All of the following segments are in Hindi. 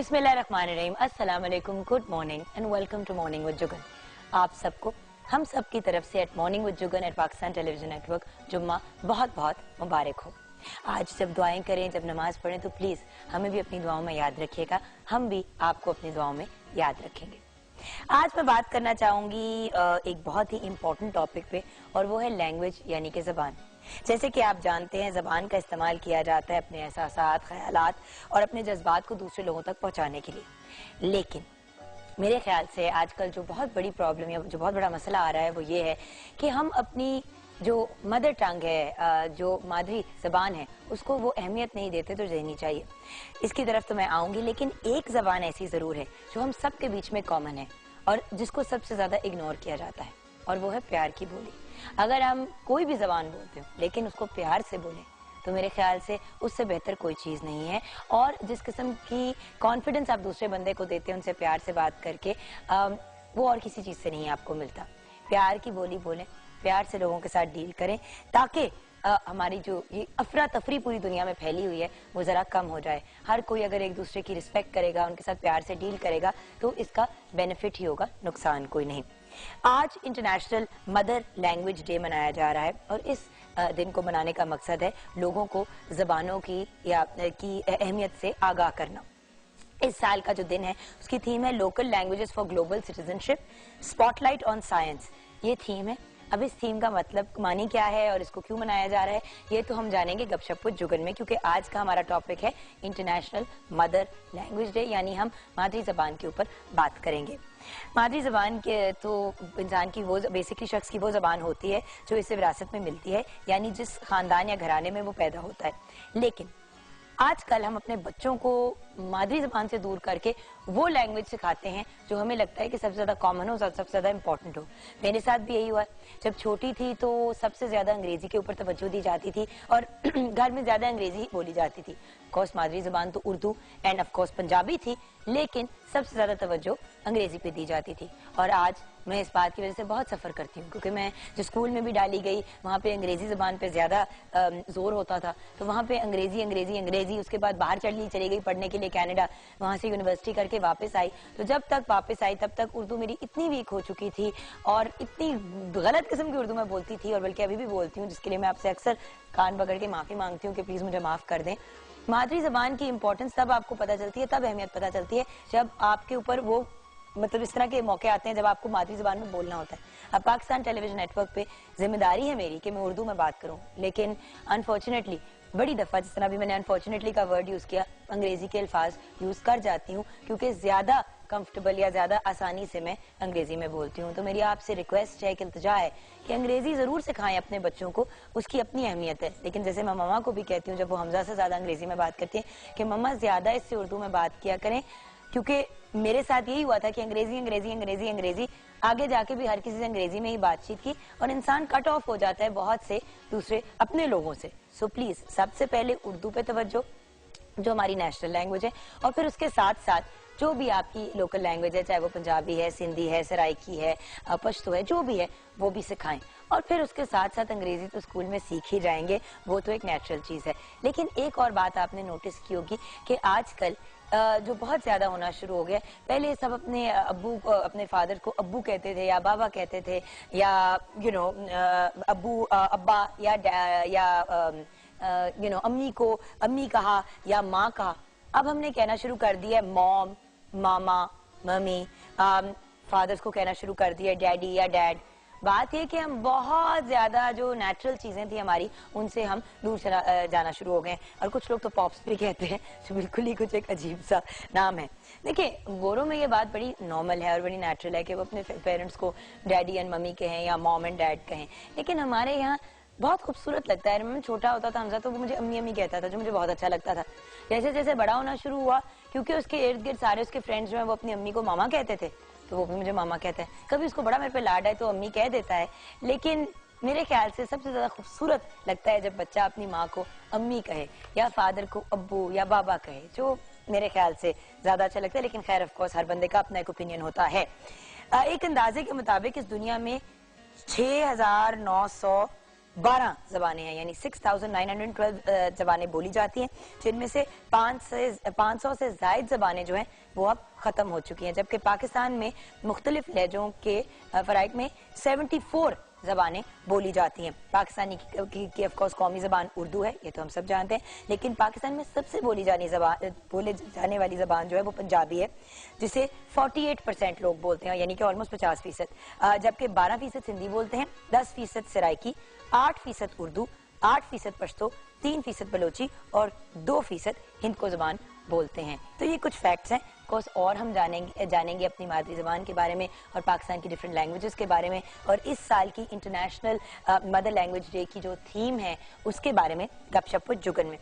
बिस्मिल्लाहिर्रहमानिर्रहीम, अस्सलाम वालेकुम, good morning and welcome to morning with Jugan. आप सबको हम सब की तरफ से at morning with Jugan at Pakistan television network जुम्मा बहुत बहुत मुबारक हो। आज जब दुआएं करें, जब नमाज पढ़ें तो प्लीज़ हमें भी अपनी दुआओं में याद रखिएगा, हम भी आपको अपनी दुआओं में याद रखेंगे। आज मैं बात करना चाहूँगी एक बहुत ही इम्पोर्टेंट टॉपिक पे, और वो है लैंग्वेज यानी कि ज़बान। जैसे कि आप जानते हैं, ज़बान का इस्तेमाल किया जाता है अपने एहसासात, ख्यालात और अपने जज्बात को दूसरे लोगों तक पहुंचाने के लिए। लेकिन मेरे ख्याल से आजकल जो बहुत बड़ी प्रॉब्लम या जो बहुत बड़ा मसला आ रहा है वो ये है कि हम अपनी जो मदर टंग है, जो मादरी ज़बान है, उसको वो अहमियत नहीं देते तो देनी चाहिए। इसकी तरफ तो मैं आऊँगी, लेकिन एक ज़बान ऐसी ज़रूर है जो हम सब के बीच में कॉमन है और जिसको सबसे ज़्यादा इग्नोर किया जाता है, और वो है प्यार की बोली। अगर हम कोई भी ज़बान बोलते हो लेकिन उसको प्यार से बोलें तो मेरे ख्याल से उससे बेहतर कोई चीज़ नहीं है। और जिस किस्म की कॉन्फिडेंस आप दूसरे बंदे को देते हैं उनसे प्यार से बात करके, वो और किसी चीज़ से नहीं आपको मिलता। प्यार की बोली बोलें, प्यार से लोगों के साथ डील करें, ताकि हमारी जो ये अफरा तफरी पूरी दुनिया में फैली हुई है वो ज़रा कम हो जाए। हर कोई अगर एक दूसरे की रिस्पेक्ट करेगा, उनके साथ प्यार से डील करेगा तो इसका बेनिफिट ही होगा, नुकसान कोई नहीं। आज इंटरनेशनल मदर लैंग्वेज डे मनाया जा रहा है और इस दिन को मनाने का मकसद है लोगों को ज़बानों की अहमियत से आगाह करना। इस साल का जो दिन है उसकी थीम है local languages for global citizenship, spotlight on science. ये थीम है। अब इस थीम का मतलब मानी क्या है और इसको क्यों मनाया जा रहा है, ये तो हम जानेंगे गपशप विद जुगन में, क्योंकि आज का हमारा टॉपिक है इंटरनेशनल मदर लैंग्वेज डे, यानी हम मादरी ज़बान के ऊपर बात करेंगे। मादरी ज़बान के तो इंसान की वो बेसिकली शख्स की वो ज़बान होती है जो इसे विरासत में मिलती है, यानी जिस खानदान या घराने में वो पैदा होता है। लेकिन आजकल हम अपने बच्चों को मादरी ज़बान से दूर करके वो लैंग्वेज सिखाते हैं जो हमें लगता है कि सबसे ज़्यादा कॉमन हो, सबसे ज़्यादा इंपॉर्टेंट हो। मेरे साथ भी यही हुआ। जब छोटी थी तो सबसे ज़्यादा अंग्रेज़ी के ऊपर तवज्जो दी जाती थी और घर में ज़्यादा अंग्रेज़ी बोली जाती थी। ऑफकोर्स मादरी ज़बान तो उर्दू एंड ऑफकोर्स पंजाबी थी, लेकिन सबसे ज़्यादा तवज्जो अंग्रेज़ी पे दी जाती थी। और आज मैं इस बात की वजह से बहुत सफ़र करती हूँ, क्योंकि मैं जो स्कूल में भी डाली गई वहाँ पे अंग्रेज़ी ज़बान पे ज़्यादा जोर होता था। तो वहाँ पे अंग्रेज़ी अंग्रेज़ी अंग्रेज़ी, उसके बाद बाहर चली गई पढ़ने के लिए कनाडा, वहाँ से यूनिवर्सिटी करके वापस आई। तो जब तक वापस आई तब तक उर्दू मेरी इतनी वीक हो चुकी थी और इतनी गलत किस्म की उर्दू मैं बोलती थी, और बल्कि अभी भी बोलती हूँ, जिसके लिए मैं आपसे अक्सर कान पकड़ के माफ़ी मांगती हूँ कि प्लीज़ मुझे माफ़ कर दें। मादरी ज़बान की इंपॉर्टेंस तब आपको पता चलती है, तब अहमियत पता चलती है जब आपके ऊपर वो मतलब इस तरह के मौके आते हैं जब आपको मादरी ज़बान में बोलना होता है। अब पाकिस्तान टेलीविजन नेटवर्क पे जिम्मेदारी है मेरी कि मैं उर्दू में बात करूं, लेकिन अनफॉर्चुनेटली बड़ी दफ़ा, जिस तरह भी मैंने अनफॉर्चुनेटली का वर्ड यूज़ किया, अंग्रेज़ी के अल्फाज यूज़ कर जाती हूँ क्योंकि ज़्यादा कंफर्टेबल या ज़्यादा आसानी से मैं अंग्रेज़ी में बोलती हूँ। तो मेरी आपसे रिक्वेस्ट है, कि इल्तिजा है कि अंग्रेज़ी ज़रूर सिखाएं अपने बच्चों को, उसकी अपनी अहमियत है। लेकिन जैसे मैं मम्मा को भी कहती हूँ जब वो हमजा से ज़्यादा अंग्रेज़ी में बात करती हैं कि मम्मा ज़्यादा इससे उर्दू में बात किया करें, क्योंकि मेरे साथ यही हुआ था कि अंग्रेजी अंग्रेजी अंग्रेजी अंग्रेजी, आगे जाके भी हर किसी से अंग्रेजी में ही बातचीत की और इंसान कट ऑफ हो जाता है बहुत से दूसरे अपने लोगों से। सो प्लीज सबसे पहले उर्दू पे तवज्जो, जो हमारी नेशनल लैंग्वेज है, और फिर उसके साथ साथ जो भी आपकी लोकल लैंग्वेज है, चाहे वो पंजाबी है, सिंधी है, सराइकी है, पश्तो है, जो भी है वो भी सिखाएं। और फिर उसके साथ साथ अंग्रेजी तो स्कूल में सीख ही जाएंगे, वो तो एक नेचुरल चीज़ है। लेकिन एक और बात आपने नोटिस की होगी कि आजकल जो बहुत ज्यादा होना शुरू हो गया, पहले सब अपने अब्बू अपने फादर को अब्बू कहते थे या बाबा कहते थे, या अब्बू अब्बा या अम्मी को अम्मी कहा या माँ कहा। अब हमने कहना शुरू कर दिया है मॉम, मामा, मम्मी, फादर्स को कहना शुरू कर दिया डैडी या डैड। बात यह कि हम बहुत ज्यादा जो नेचुरल चीजें थी हमारी, उनसे हम दूर जाना शुरू हो गए। और कुछ लोग तो पॉप्स भी कहते हैं, जो बिल्कुल ही कुछ एक अजीब सा नाम है। देखिए, गोरों में ये बात बड़ी नॉर्मल है और बड़ी नेचुरल है कि वो अपने पेरेंट्स को डैडी एंड मम्मी कहें या मॉम एंड डैड कहें। लेकिन हमारे यहाँ बहुत खूबसूरत लगता है। मैं छोटा होता था हमजा, तो वो मुझे अम्मी अम्मी कहता था, जो मुझे बहुत अच्छा लगता था। जैसे जैसे बड़ा होना शुरू हुआ, क्योंकि उसके इर्द गिर्द सारे उसके फ्रेंड्स जो है वो अपनी अम्मी को मामा कहते थे, तो वो भी मुझे मामा कहता है। कभी उसको बड़ा मेरे पे लाड है तो अम्मी कह देता है। लेकिन मेरे ख्याल से सबसे ज्यादा खूबसूरत लगता है जब बच्चा अपनी माँ को अम्मी कहे या फादर को अब्बू या बाबा कहे, जो मेरे ख्याल से ज्यादा अच्छा लगता है। लेकिन खैर ऑफ कोर्स हर बंदे का अपना एक ओपिनियन होता है। एक अंदाजे के मुताबिक इस दुनिया में 6,900 12 जबानें हैं, यानी 6,912 जबानें बोली जाती हैं, जिनमें से 500 से ज्यादा जबानें जो हैं वो अब खत्म हो चुकी हैं, जबकि पाकिस्तान में मुख्तलिफ लहजों के फराइक में 74 जबानें बोली जाती हैं। पाकिस्तानी की ऑफ कोर्स कौमी जबान उर्दू है, ये तो हम सब जानते हैं, लेकिन पाकिस्तान में सबसे बोले जाने वाली जबान जो है वो पंजाबी है, जिसे 48% लोग बोलते हैं, यानी कि ऑलमोस्ट 50%, जबकि 12% हिंदी बोलते हैं, 10% सराइकी, 8% उर्दू, 8% पश्तो, 3% बलोची और 2% हिंद को जबान बोलते हैं। तो ये कुछ फैक्ट्स हैं। कोर्स और हम जानेंगे अपनी मादरी जबान के बारे में और पाकिस्तान की डिफरेंट लैंग्वेजेस के बारे में, और इस साल की इंटरनेशनल मदर लैंग्वेज डे की जो थीम है उसके बारे में गपशप विद जुगन में।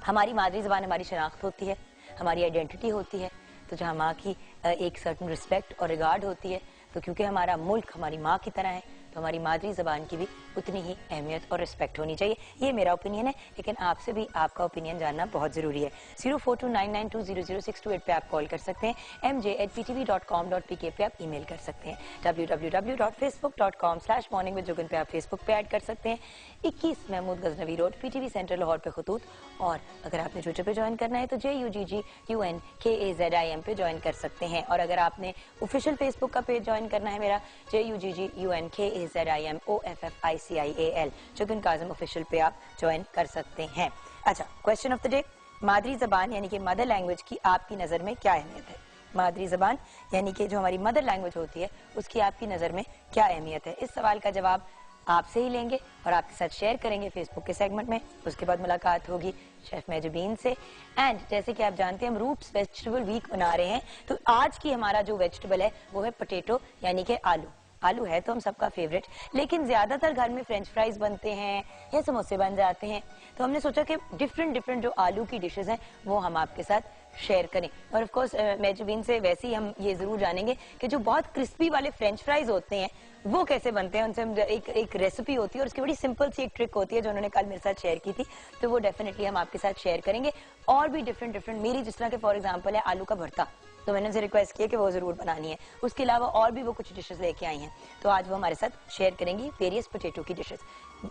हमारी मादरी जबान हमारी शनाख्त होती है, हमारी आइडेंटिटी होती है, तो जहाँ माँ की एक सर्टन रिस्पेक्ट और रिगार्ड होती है, तो क्योंकि हमारा मुल्क हमारी माँ की तरह है, तो हमारी मादरी जबान की भी उतनी ही अहमियत और रिस्पेक्ट होनी चाहिए। ये मेरा ओपिनियन है, लेकिन आपसे भी आपका ओपिनियन जानना बहुत जरूरी है। 042992000628 पे आप कॉल कर सकते हैं, mj@ptv.com.pk पे आप ईमेल कर सकते हैं, www.facebook.com/morningwithjugan पे आप फेसबुक पे ऐड कर सकते हैं, 21 Mahmood Ghaznavi road PTV centre Lahore पे खतूत, और अगर आपने ट्विटर पे ज्वाइन करना है तो JUGGUNKAZIM पे ज्वाइन कर सकते हैं, और अगर आपने ऑफिशियल फेसबुक का पेज ज्वाइन करना है मेरा JUGGUNKAZIMOFFICIAL जुगन काज़िम ऑफिशियल पे आप ज्वाइन कर सकते हैं। अच्छा, क्वेश्चन ऑफ द डे, मादरी जबान यानी कि मदर लैंग्वेज की आपकी नज़र में क्या अहमियत है? मादरी जबान यानी कि जो हमारी मदर लैंग्वेज होती है उसकी आपकी नज़र में क्या अहमियत है? इस सवाल का जवाब आपसे ही लेंगे और आपके साथ शेयर करेंगे फेसबुक के सेगमेंट में। उसके बाद मुलाकात होगी शेफ मेजबीन से। एंड जैसे कि आप जानते हैं हम रूट्स वेजिटेबल वीक बना रहे हैं, तो आज की हमारा जो वेजिटेबल है वो है पोटैटो यानी कि आलू। आलू है तो हम सबका फेवरेट, लेकिन ज्यादातर घर में फ्रेंच फ्राइज बनते हैं या समोसे बन जाते हैं, तो हमने सोचा कि डिफरेंट जो आलू की डिशेस हैं वो हम आपके साथ शेयर करें। और ऑफ कोर्स मेजबीन से वैसे ही हम ये जरूर जानेंगे कि जो बहुत क्रिस्पी वाले फ्रेंच फ्राइज होते हैं वो कैसे बनते हैं। उनसे हम एक रेसिपी होती है और उसकी बड़ी सिंपल सी एक ट्रिक होती है जो उन्होंने कल मेरे साथ शेयर की थी, तो वो डेफिनेटली हम आपके साथ शेयर करेंगे। और भी डिफरेंट मेरी जिस तरह के फॉर एग्जाम्पल है आलू का भरता, तो मैंने उनसे रिक्वेस्ट किया कि वो जरूर बनानी है। उसके अलावा और भी वो कुछ डिशेस लेके आई हैं, तो आज वो हमारे साथ शेयर करेंगी वेरियस पोटैटो की डिशेस।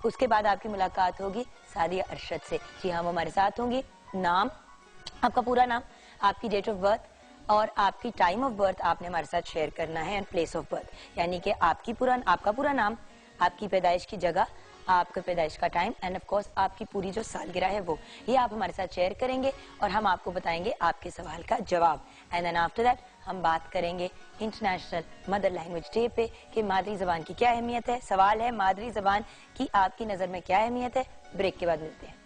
उसके बाद आपकी मुलाकात होगी सादिया अरशद से। जी हाँ, वो हमारे साथ होंगी। नाम, आपका पूरा नाम, आपकी डेट ऑफ बर्थ और आपकी टाइम ऑफ बर्थ आपने हमारे साथ शेयर करना है, एंड प्लेस ऑफ बर्थ, यानी कि आपका पूरा नाम, आपकी पैदाइश की जगह, आपके पैदाइश का टाइम, एंड ऑफ कोर्स आपकी पूरी जो सालगिरह है वो, ये आप हमारे साथ शेयर करेंगे और हम आपको बताएंगे आपके सवाल का जवाब। एंड देन आफ्टर दैट हम बात करेंगे इंटरनेशनल मदर लैंग्वेज डे पे कि मादरी जबान की क्या अहमियत है। सवाल है मादरी जबान की आपकी नजर में क्या अहमियत है। ब्रेक के बाद मिलते हैं।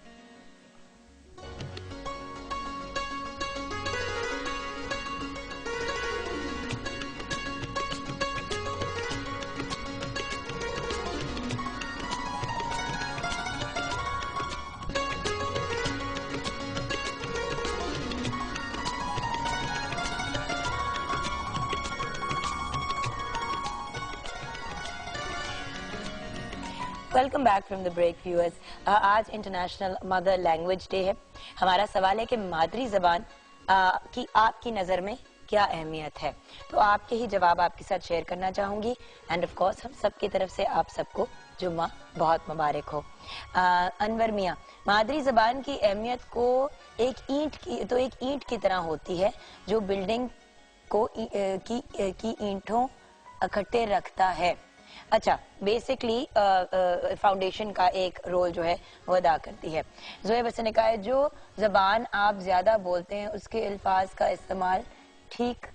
Welcome back from the break viewers. आज इंटरनेशनल मदर लैंग्वेज डे है। हमारा सवाल है कि मादरी जबान की आपकी नज़र में क्या अहमियत है, तो आपके ही जवाब आपके साथ शेयर करना चाहूंगी। एंड ऑफ कोर्स हम सब की तरफ से आप सबको जुम्मा बहुत मुबारक हो। अनवर मियाँ, मादरी जबान की अहमियत को एक ईंट की तरह होती है जो बिल्डिंग को की ईंटों इकट्ठे रखता है। अच्छा, बेसिकली फाउंडेशन का एक रोल जो है वो अदा करती है। जोएब हसन ने कहा है जो जबान आप ज्यादा बोलते हैं उसके अल्फाज का इस्तेमाल ठीक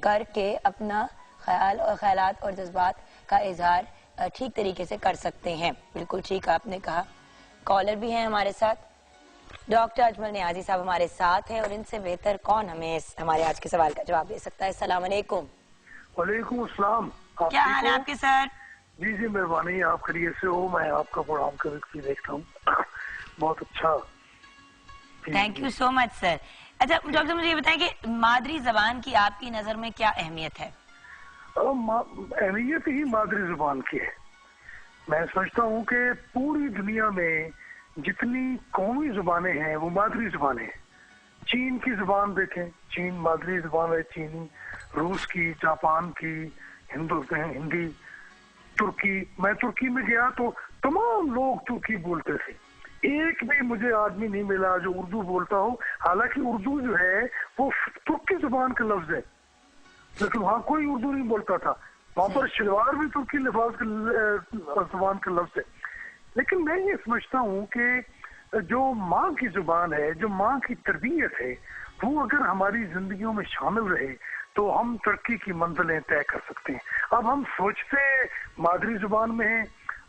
करके अपना ख्यालात और जज्बात का इजहार ठीक तरीके से कर सकते हैं। बिल्कुल ठीक आपने कहा। कॉलर भी हैं हमारे साथ, डॉक्टर अजमल नियाजी साहब हमारे साथ हैं, और इनसे बेहतर कौन हमें हमारे आज के सवाल का जवाब दे सकता है। अस्सलाम वालेकुम। वालेकुम अस्सलाम। क्या हाल है आपके सर? जी जी मेहरबानी, आप खैरियत से हो? मैं आपका प्रोग्राम कभी देखता हूँ, बहुत अच्छा। Thank you so much sir. अच्छा डॉक्टर, मुझे ये बताएं कि मादरी जबान की आपकी नजर में क्या अहमियत है? अहमियत ही मादरी जबान की है। मैं समझता हूँ कि पूरी दुनिया में जितनी कौमी जुबानें हैं वो मादरी जुबानें हैं। चीन की जुबान देखें, चीन मादरी जुबान है चीनी, रूस की, जापान की, हिंदी, तुर्की। मैं तुर्की में गया तो तमाम लोग तुर्की बोलते थे, एक भी मुझे आदमी नहीं मिला जो उर्दू बोलता हो। हालांकि उर्दू जो है वो तुर्की जुबान का लफ्ज है, लेकिन वहाँ कोई उर्दू नहीं बोलता था। वहाँ पर शलवार भी तुर्की लिफाज का जुबान का लफ्ज है। लेकिन मैं ये समझता हूँ कि जो माँ की जुबान है, जो माँ की तरबियत है, वो अगर हमारी जिंदगियों में शामिल रहे तो हम तरक्की की मंजिलें तय कर सकते हैं। अब हम सोचते मादरी जुबान में है,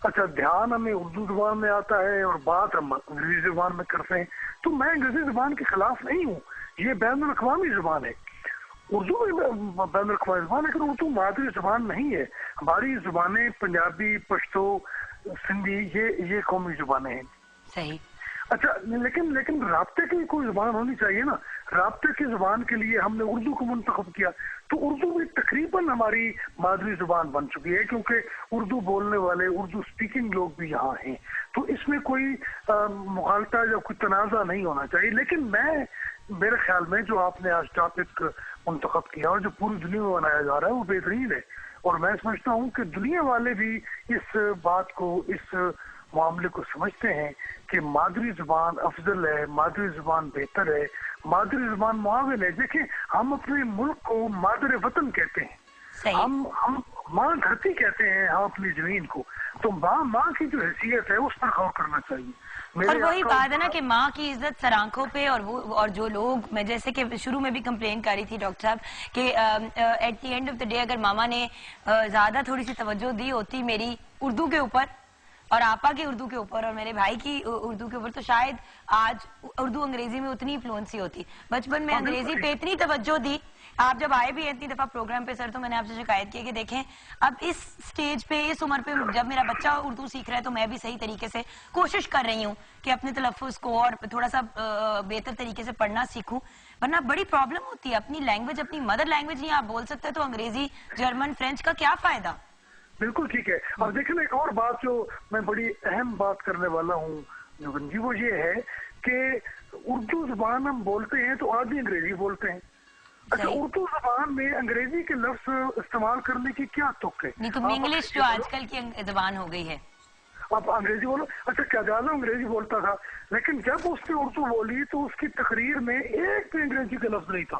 अच्छा ध्यान हमें उर्दू जुबान में आता है और बात हम अंग्रेजी जुबान में करते हैं। तो मैं अंग्रेजी जुबान के खिलाफ नहीं हूँ, ये बैनुल अक़वामी जुबान है, उर्दू भी बैनुल अक़वामी जुबान है, लेकिन उर्दू मादरी जुबान नहीं है। हमारी जुबानें पंजाबी, पश्तो, सिंधी, ये कौमी जुबानें हैं। सही। अच्छा, लेकिन राब्ते की कोई जुबान होनी चाहिए ना। राब्ते की जुबान के लिए हमने उर्दू को मुंतखब किया, तो उर्दू भी तकरीबन हमारी मादरी जुबान बन चुकी है, क्योंकि उर्दू बोलने वाले, उर्दू स्पीकिंग लोग भी यहाँ हैं। तो इसमें कोई मुखालता या कोई तनाज़ा नहीं होना चाहिए। लेकिन मेरे ख्याल में जो आपने आज टॉपिक मुंतखब किया और जो पूरी दुनिया में बनाया जा रहा है वो बेहतरीन है। और मैं समझता हूँ कि दुनिया वाले भी इस बात को, इस मामले को समझते हैं कि मादरी जुबान अफजल है, मादरी जुबान बेहतर है, मादरी जुबान मुआविन है। देखिए, हम अपने मुल्क को मादर वतन कहते हैं, हम माँ धरती कहते हैं, हम अपनी जमीन को। तो माँ की जो हैसियत है उस पर गौर करना चाहिए। और वही बात है ना कि माँ की इज्जत सर आंखों पे, और जो लोग, मैं जैसे कि शुरू में भी कंप्लेन कर रही थी डॉक्टर साहब कि at the end of the day अगर मामा ने ज्यादा थोड़ी सी तवज्जो दी होती मेरी उर्दू के ऊपर और आपा की उर्दू के ऊपर और मेरे भाई की उर्दू के ऊपर, तो शायद आज उर्दू अंग्रेजी में उतनी फ्लुएंसी होती। बचपन में अंग्रेजी पे इतनी तवज्जो दी। आप जब आए भी इतनी दफा प्रोग्राम पे सर, तो मैंने आपसे शिकायत की कि देखें अब इस स्टेज पे, इस उम्र पे जब मेरा बच्चा उर्दू सीख रहा है तो मैं भी सही तरीके से कोशिश कर रही हूँ कि अपने तलफ़्फ़ुज़ को और थोड़ा सा बेहतर तरीके से पढ़ना सीखूं। वरना बड़ी प्रॉब्लम होती है। अपनी लैंग्वेज, अपनी मदर लैंग्वेज नहीं आप बोल सकते तो अंग्रेजी, जर्मन, फ्रेंच का क्या फायदा। बिल्कुल ठीक है। अब देखिए, एक और बात जो मैं बड़ी अहम बात करने वाला हूँ जुगन जी, वो ये है कि उर्दू जुबान हम बोलते हैं तो आधी अंग्रेजी बोलते हैं। अच्छा, उर्दू जुबान में अंग्रेजी के लफ्ज इस्तेमाल करने की क्या तुक है? नहीं तो इंग्लिश जो आजकल की जुबान हो गई है, आप अंग्रेजी बोलो। अच्छा, क्याज़ाज़म अंग्रेजी बोलता था, लेकिन जब उसने उर्दू बोली तो उसकी तकरीर में एक भी अंग्रेजी का लफ्ज नहीं था,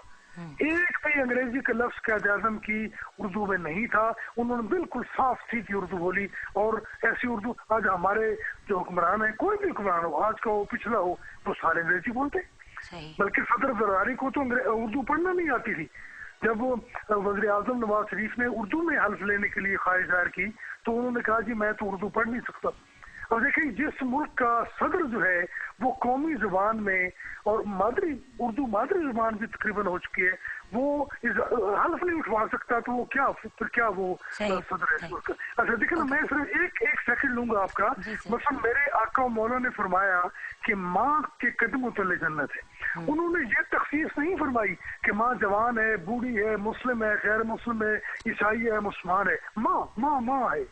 एक भी अंग्रेजी का लफ्ज क्याज़ाज़म की उर्दू में नहीं था। उन्होंने बिल्कुल साफ सीधी उर्दू बोली। और ऐसी उर्दू आज हमारे जो हुक्मरान है, कोई भी हुक्मरान हो, आज का हो पिछला हो, तो सारे अंग्रेजी बोलते। बल्कि सदर जरदारी को तो उर्दू पढ़ना नहीं आती थी। जब वज़ीर आज़म नवाज शरीफ ने उर्दू में हल्फ लेने के लिए ख्वाहिश जाहिर की तो उन्होंने कहा जी मैं तो उर्दू पढ़ नहीं सकता। अब देखिए, जिस मुल्क का सदर जो है वो कौमी जुबान में और उर्दू मादरी जुबान भी तकरीबन हो चुकी है, वो हल्फ नहीं उठवा सकता, तो वो क्या वो सदर है। अच्छा देखिए ना, मैं सिर्फ एक सेकंड लूंगा आपका। मतलब मेरे आका मौला ने फरमाया कि माँ के कदमों तले जन्नत है। उन्होंने ये तखसीस नहीं फरमाई कि माँ जवान है, बूढ़ी है, मुस्लिम है, गैर मुस्लिम है, ईसाई है, मुसलमान है। माँ है।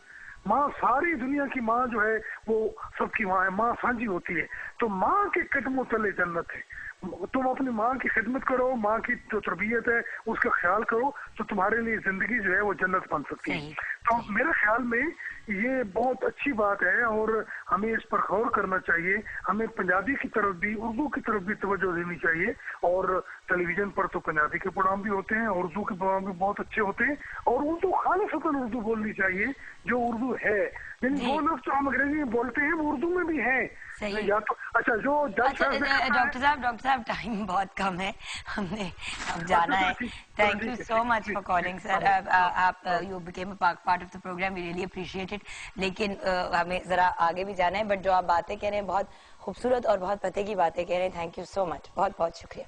माँ सारी दुनिया की माँ जो है वो सबकी माँ है, माँ साझी होती है। तो माँ के कदमों तले जन्नत है। तुम अपनी माँ की खिदमत करो, माँ की जो तरबियत है उसका ख्याल करो, तो तुम्हारे लिए जिंदगी जो है वो जन्नत बन सकती है। तो मेरे ख्याल में ये बहुत अच्छी बात है और हमें इस पर गौर करना चाहिए। हमें पंजाबी की तरफ भी, उर्दू की तरफ भी तवज्जो देनी चाहिए। और टेलीविजन पर तो पंजाबी के प्रोग्राम भी होते हैं, उर्दू के प्रोग्राम भी बहुत अच्छे होते हैं। और उर्दू खालिसतन उर्दू बोलनी चाहिए जो उर्दू है। यानी वो लफ्ज़ जो हम अंग्रेजी में बोलते हैं वो उर्दू में भी है। या तो अच्छा जो डॉक्टर साहब टाइम बहुत कम है, हमने अब जाना है। Thank you so much for calling sir. आप you became a part of the program, we really appreciate it. लेकिन हमें जरा आगे भी जाना है, बट जो आप बातें कह रहे हैं बहुत खूबसूरत और बहुत पते की बातें कह रहे हैं। थैंक यू सो मच, बहुत बहुत शुक्रिया।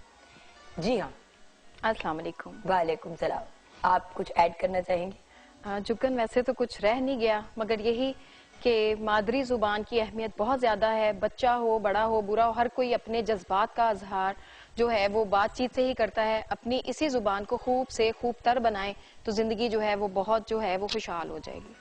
जी हाँ, अस्सलाम वालेकुम। वालेकुम सलाम। आप कुछ ऐड करना चाहेंगे? जुगन, वैसे तो कुछ रह नहीं गया, मगर यही कि मादरी जुबान की अहमियत बहुत ज्यादा है। बच्चा हो, बड़ा हो, बुरा हो, हर कोई अपने जज्बात का इजहार जो है वो बातचीत से ही करता है। अपनी इसी जुबान को खूब से खूब तर बनाए तो जिंदगी जो है वो बहुत जो है वो खुशहाल हो जाएगी।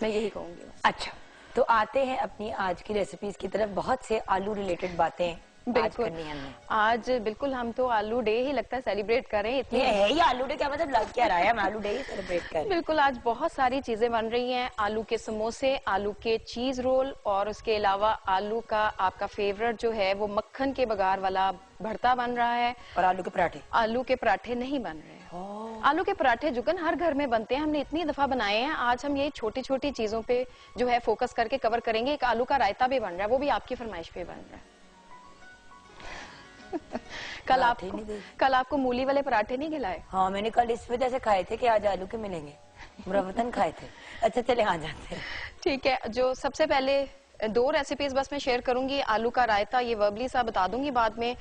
मैं यही कहूंगी। अच्छा, तो आते हैं अपनी आज की रेसिपीज की तरफ। बहुत से आलू रिलेटेड बातें बिल्कुल करनी है हमने। आज बिल्कुल हम तो आलू डे ही लगता है सेलिब्रेट करें इतनी। ये है ही आलू डे, क्या मतलब लग क्या रहा है, हम आलू डे ही सेलिब्रेट करें। बिल्कुल आज बहुत सारी चीजें बन रही हैं, आलू के समोसे, आलू के चीज रोल, और उसके अलावा आलू का आपका फेवरेट जो है वो मक्खन के बघार वाला भरता बन रहा है, और आलू के पराठे। आलू के पराठे नहीं बन रहे हैं। आलू के पराठे जुगन हर घर में बनते हैं, हमने इतनी दफा बनाए हैं। आज हम ये छोटी छोटी चीजों पे जो है फोकस करके कवर करेंगे। एक आलू का रायता भी बन रहा है, वो भी आपकी फरमाइश पे बन रहा है। कल आपको मूली वाले पराठे नहीं खिलाए? हाँ मैंने कल इस वजह से खाए थे कि आज आलू के मिलेंगे, मुरव्वतन खाए थे। अच्छा चले आ जाते हैं। ठीक है, जो सबसे पहले दो रेसिपीज बस मैं शेयर करूंगी। आलू का रायता ये वर्बली सा बता दूंगी बाद में।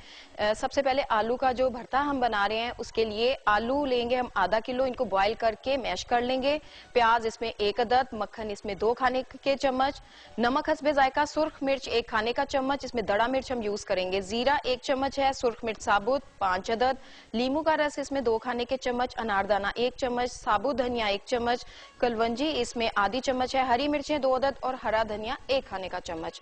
सबसे पहले आलू का जो भरता हम बना रहे हैं उसके लिए आलू लेंगे हम आधा किलो, इनको बॉईल करके मैश कर लेंगे। प्याज इसमें 1 अदद, मक्खन इसमें 2 खाने के चम्मच, नमक हस्बे जायका, सुर्ख मिर्च 1 खाने का चम्मच, इसमें दड़ा मिर्च हम यूज करेंगे, जीरा 1 चम्मच है, सुर्ख मिर्च साबुत 5 अदद, लीमू का रस इसमें 2 खाने के चम्मच, अनारदाना 1 चम्मच, साबुत धनिया 1 चम्मच, कलवंजी इसमें आधी चम्मच है, हरी मिर्चें 2 अदद और हरा धनिया 1 खाने का चम्मच।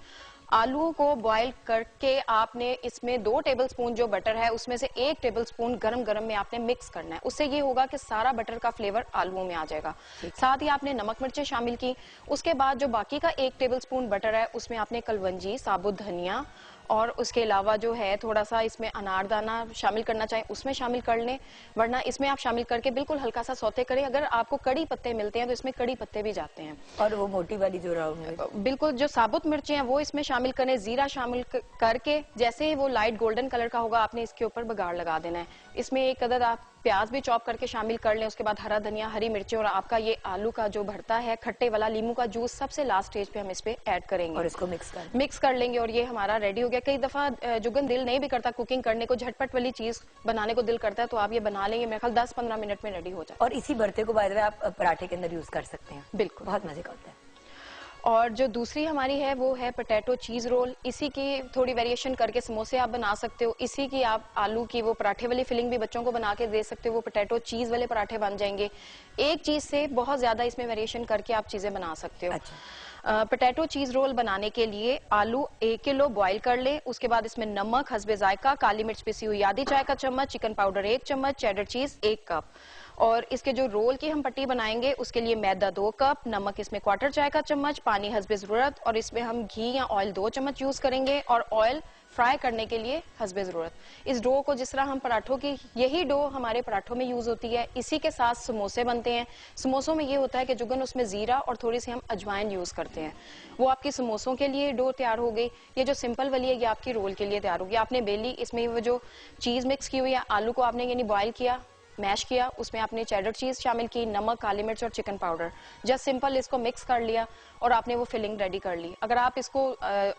आलूओं को बॉईल करके आपने इसमें 2 टेबलस्पून जो बटर है उसमें से 1 टेबलस्पून गरम गरम में आपने मिक्स करना है। उससे ये होगा कि सारा बटर का फ्लेवर आलूओं में आ जाएगा। साथ ही आपने नमक मिर्चें शामिल की। उसके बाद जो बाकी का 1 टेबलस्पून बटर है उसमें आपने कलवंजी, साबुत धनिया और उसके अलावा जो है थोड़ा सा इसमें अनारदाना शामिल करना चाहें उसमें शामिल कर लें, वरना इसमें आप शामिल करके बिल्कुल हल्का सा सौते करें। अगर आपको कड़ी पत्ते मिलते हैं तो इसमें कड़ी पत्ते भी जाते हैं। और वो मोटी वाली जो राउंड, बिल्कुल जो साबुत मिर्चें हैं वो इसमें शामिल करें। जीरा शामिल करके जैसे ही वो लाइट गोल्डन कलर का होगा आपने इसके ऊपर बघाड़ लगा देना है। इसमें 1 अदद आप प्याज भी चॉप करके शामिल कर लें। उसके बाद हरा धनिया, हरी मिर्चें और आपका ये आलू का जो भरता है खट्टे वाला, लीमू का जूस सबसे लास्ट स्टेज पे हम इस पे ऐड करेंगे और इसको मिक्स कर लेंगे और ये हमारा रेडी हो गया। कई दफा जुगन दिल नहीं भी करता कुकिंग करने को, झटपट वाली चीज बनाने को दिल करता है तो आप ये बना लेंगे, मेरे ख्याल 10-15 मिनट में रेडी हो जाए। और इसी भरते को बाय द वे आप पराठे के अंदर यूज कर सकते हैं, बिल्कुल बहुत मजे का होता है। और जो दूसरी हमारी है वो है पोटैटो चीज रोल। इसी की थोड़ी वेरिएशन करके समोसे आप बना सकते हो, इसी की आप आलू की वो पराठे वाली फिलिंग भी बच्चों को बना के दे सकते हो, वो पोटैटो चीज वाले पराठे बन जाएंगे। एक चीज से बहुत ज्यादा इसमें वेरिएशन करके आप चीजें बना सकते हो। अच्छा। पोटैटो चीज रोल बनाने के लिए आलू 1 किलो बॉईल कर ले। उसके बाद इसमें नमक हस्बे जायका, काली मिर्च पिसी हुई आधी चाय का चम्मच, चिकन पाउडर 1 चम्मच, चेडर चीज 1 कप। और इसके जो रोल की हम पट्टी बनाएंगे उसके लिए मैदा 2 कप, नमक इसमें 1/4 चाय का चम्मच, पानी हस्बे जरूरत, और इसमें हम घी या ऑयल 2 चम्मच यूज करेंगे और ऑयल फ्राई करने के लिए हस्बे जरूरत। इस डो को जिस तरह हम पराठों की, यही डो हमारे पराठों में यूज होती है, इसी के साथ समोसे बनते हैं। समोसों में ये होता है कि जुगन उसमें जीरा और थोड़ी सी हम अजवाइन यूज करते हैं। वो आपकी समोसों के लिए डो तैयार हो गई। ये जो सिंपल वाली है ये आपकी रोल के लिए तैयार होगी। आपने बेली, इसमें वो जो चीज मिक्स की हुई है, आलू को आपने यानी बॉयल किया, मैश किया, उसमें आपने चेडर चीज शामिल की, नमक, काली मिर्च और चिकन पाउडर, जस्ट सिंपल इसको मिक्स कर लिया और आपने वो फिलिंग रेडी कर ली। अगर आप इसको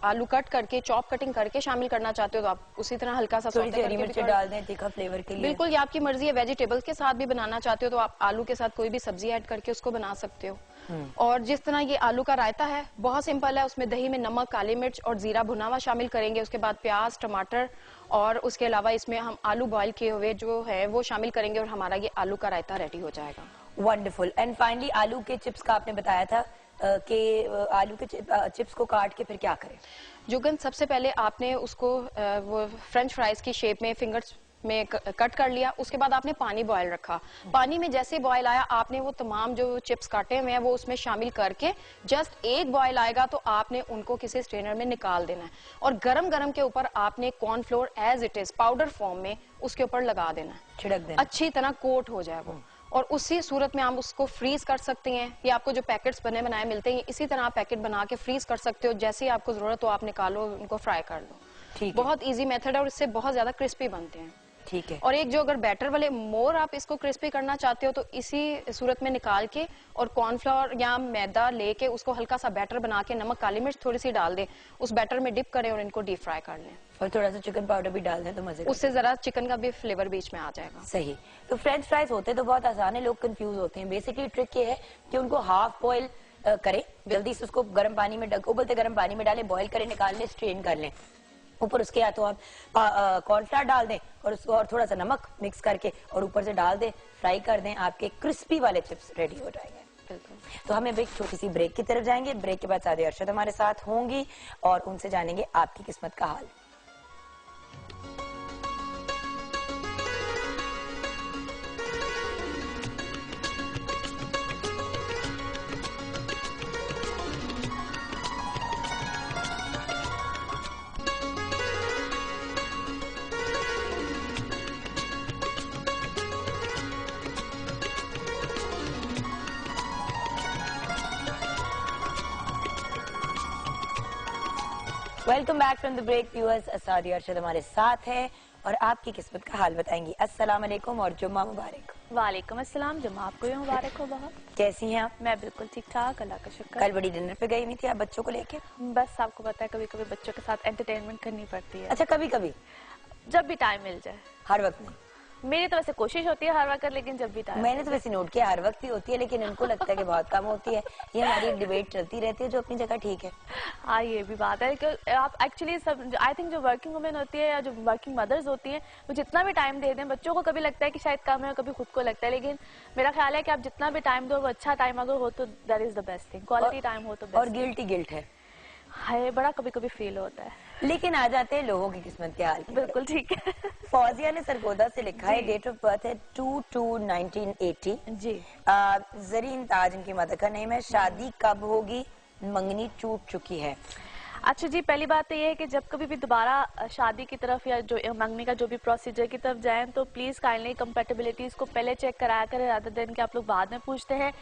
आलू कट करके, चॉप कटिंग करके शामिल करना चाहते हो तो आप उसी तरह हल्का सा हरी मिर्च डाल दें तीखा फ्लेवर के लिए। बिल्कुल, ये आपकी मर्जी है। वेजिटेबल्स के साथ भी बनाना चाहते हो तो आप आलू के साथ कोई भी सब्जी ऐड करके उसको बना सकते हो। और जिस तरह ये आलू का रायता है बहुत सिंपल है, उसमें दही में नमक, काली मिर्च और जीरा भुना हुआ शामिल करेंगे। उसके बाद प्याज, टमाटर और उसके अलावा इसमें हम आलू बॉईल किए हुए जो है वो शामिल करेंगे और हमारा ये आलू का रायता रेडी हो जाएगा। वंडरफुल। एंड फाइनली आलू के चिप्स का आपने बताया था कि आलू के चिप्स को काट के फिर क्या करें? जुगन, सबसे पहले आपने उसको वो फ्रेंच फ्राइज की शेप में फिंगर्स में कट कर लिया। उसके बाद आपने पानी बॉयल रखा। पानी में जैसे बॉयल आया आपने वो तमाम जो चिप्स काटे हुए हैं वो उसमें शामिल करके जस्ट एक बॉयल आएगा तो आपने उनको किसी स्ट्रेनर में निकाल देना है और गरम गरम के ऊपर आपने cornflour as it is powder form में उसके ऊपर लगा देना है, छिड़क देना, अच्छी तरह कोट हो जाए वो। और उसी सूरत में आप उसको फ्रीज कर सकते हैं। ये आपको जो पैकेट्स बने बनाए मिलते हैं इसी तरह आप पैकेट बना के फ्रीज कर सकते हो। जैसे ही आपको जरूरत हो आप निकालो, उनको फ्राई कर लो। ठीक, बहुत इजी मेथड है और इससे बहुत ज्यादा क्रिस्पी बनते हैं। ठीक है। और एक जो अगर बैटर वाले मोर आप इसको क्रिस्पी करना चाहते हो तो इसी सूरत में निकाल के और कॉर्नफ्लोर या मैदा लेके उसको हल्का सा बैटर बना के नमक, काली मिर्च थोड़ी सी डाल दें, उस बैटर में डिप करें और इनको डीप फ्राई कर लें। और थोड़ा सा चिकन पाउडर भी डाल दें तो मजे, उससे जरा चिकन का भी फ्लेवर बीच में आ जाएगा। सही। तो फ्रेंच फ्राइज होते तो बहुत आसान है, लोग कंफ्यूज होते हैं। बेसिकली ट्रिक ये है कि उनको हाफ बॉयल करें, जल्दी से उसको गर्म पानी में उबलते गर्म पानी में डालें, बॉयल करें, निकाल लें, स्ट्रेन कर लें। ऊपर उसके या तो आप कॉर्नफ्लावर डाल दें और उसको और थोड़ा सा नमक मिक्स करके और ऊपर से डाल दें, फ्राई कर दें, आपके क्रिस्पी वाले चिप्स रेडी हो जाएंगे। तो हम एक छोटी सी ब्रेक की तरफ जाएंगे। ब्रेक के बाद सादी अरशद हमारे साथ होंगी और उनसे जानेंगे आपकी किस्मत का हाल। Welcome back from the break viewers. असादी अरशद हमारे साथ है और आपकी किस्मत का हाल बताएंगी। अस्सलाम वालेकुम और जुम्मा मुबारक। वालेकुम अस्सलाम, जुम्मा आपको भी मुबारक हो। बहुत कैसी हैं आप? मैं बिल्कुल ठीक ठाक, अल्लाह का शुक्र। कल बड़ी डिनर पे गई हुई थी आप बच्चों को लेके? बस आपको पता है कभी कभी बच्चों के साथ एंटरटेनमेंट करनी पड़ती है। अच्छा, कभी कभी? जब भी टाइम मिल जाए। हर वक्त नहीं? मेरी तो वैसे कोशिश होती है हर वक्त, लेकिन जब भी टाइम। मैंने तो वैसे नोट किया हर वक्त ही होती है, लेकिन इनको लगता है कि बहुत कम होती है। ये हमारी एक डिबेट चलती रहती है जो अपनी जगह ठीक है। हाँ, ये भी बात है कि आप एक्चुअली सब, आई थिंक जो वर्किंग वुमेन होती है या जो वर्किंग मदर्स होती हैं, वो जितना भी टाइम दे दें बच्चों को, कभी लगता है कि शायद कम है, कभी खुद को लगता है, लेकिन मेरा ख्याल है कि आप जितना भी टाइम दो वो अच्छा टाइम अगर हो तो that is the best thing. Quality time हो तो बेस्ट। और गिल्ट है बड़ा कभी कभी फील होता है। लेकिन आ जाते हैं लोगों की किस्मत के हाल की। बिल्कुल ठीक है। फौजिया ने सरगोदा से लिखा है, डेट ऑफ बर्थ है 2/2/1980 जी। जरीन ताज इनकी मदर का नेम है। शादी कब होगी? मंगनी टूट चुकी है। अच्छा जी, पहली बात तो ये है कि जब कभी भी दोबारा शादी की तरफ या जो मंगनी का जो भी प्रोसीजर की तरफ जाएं तो प्लीज काइंडली कंपैटिबिलिटीज को पहले चेक कराया करें, रादर देन कि आप लोग बाद में पूछते हैं।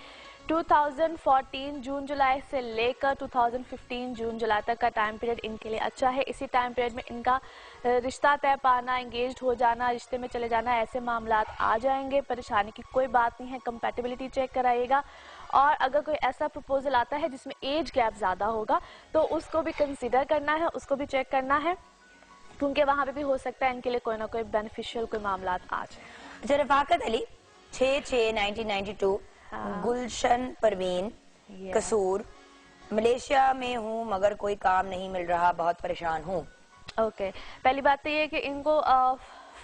2014 जून जुलाई से लेकर 2015 जून जुलाई तक का टाइम पीरियड इनके लिए अच्छा है। इसी टाइम पीरियड में इनका रिश्ता तय पाना, एंगेज्ड हो जाना, रिश्ते में चले जाना, ऐसे मामला आ जाएंगे। परेशानी की कोई बात नहीं है, कंपैटिबिलिटी चेक कराइएगा। और अगर कोई ऐसा प्रपोजल आता है जिसमें एज गैप ज्यादा होगा तो उसको भी कंसीडर करना है, उसको भी चेक करना है, क्योंकि वहां पे भी हो सकता है इनके लिए कोई ना कोई बेनिफिशियल कोई मामला आ जाए। अच्छा, रफाकत अली 6/6/1992, गुलशन परवीन, कसूर, मलेशिया में हूँ मगर कोई काम नहीं मिल रहा, बहुत परेशान हूँ। ओके, पहली बात तो ये है कि इनको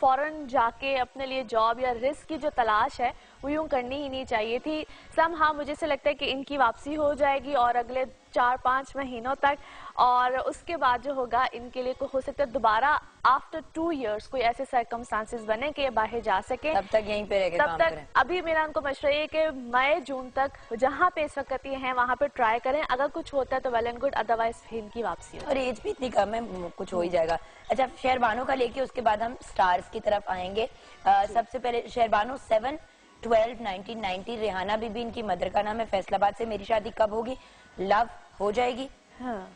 फॉरेन जाके अपने लिए जॉब या रिस्क की जो तलाश है वो यूं करनी ही नहीं चाहिए थी। हाँ, मुझे से लगता है कि इनकी वापसी हो जाएगी और अगले 4-5 महीनों तक, और उसके बाद जो होगा इनके लिए हो सकता है दोबारा आफ्टर 2 इयर्स कोई ऐसे सर्कमस्टांसेस बने कि ये बाहर जा सके। तब तक यहीं पे रह के काम करें। अभी मेरा उनको मशवरा ये कि मई जून तक जहाँ पे इस वक्त ये हैं वहाँ पे ट्राई करें। अगर कुछ होता है तो वेल एंड गुड, अदरवाइज इनकी वापसी हो। और एज भी इतनी कम है, कुछ हो ही जाएगा। अच्छा, शहरबानो का लेके उसके बाद हम स्टार्स की तरफ आएंगे। सबसे पहले शहरबानो 7/12/1990, रेहाना बीबी इनकी मदर का नाम है, फैसलाबाद से। मेरी शादी कब होगी? लव हो जाएगी। हाँ।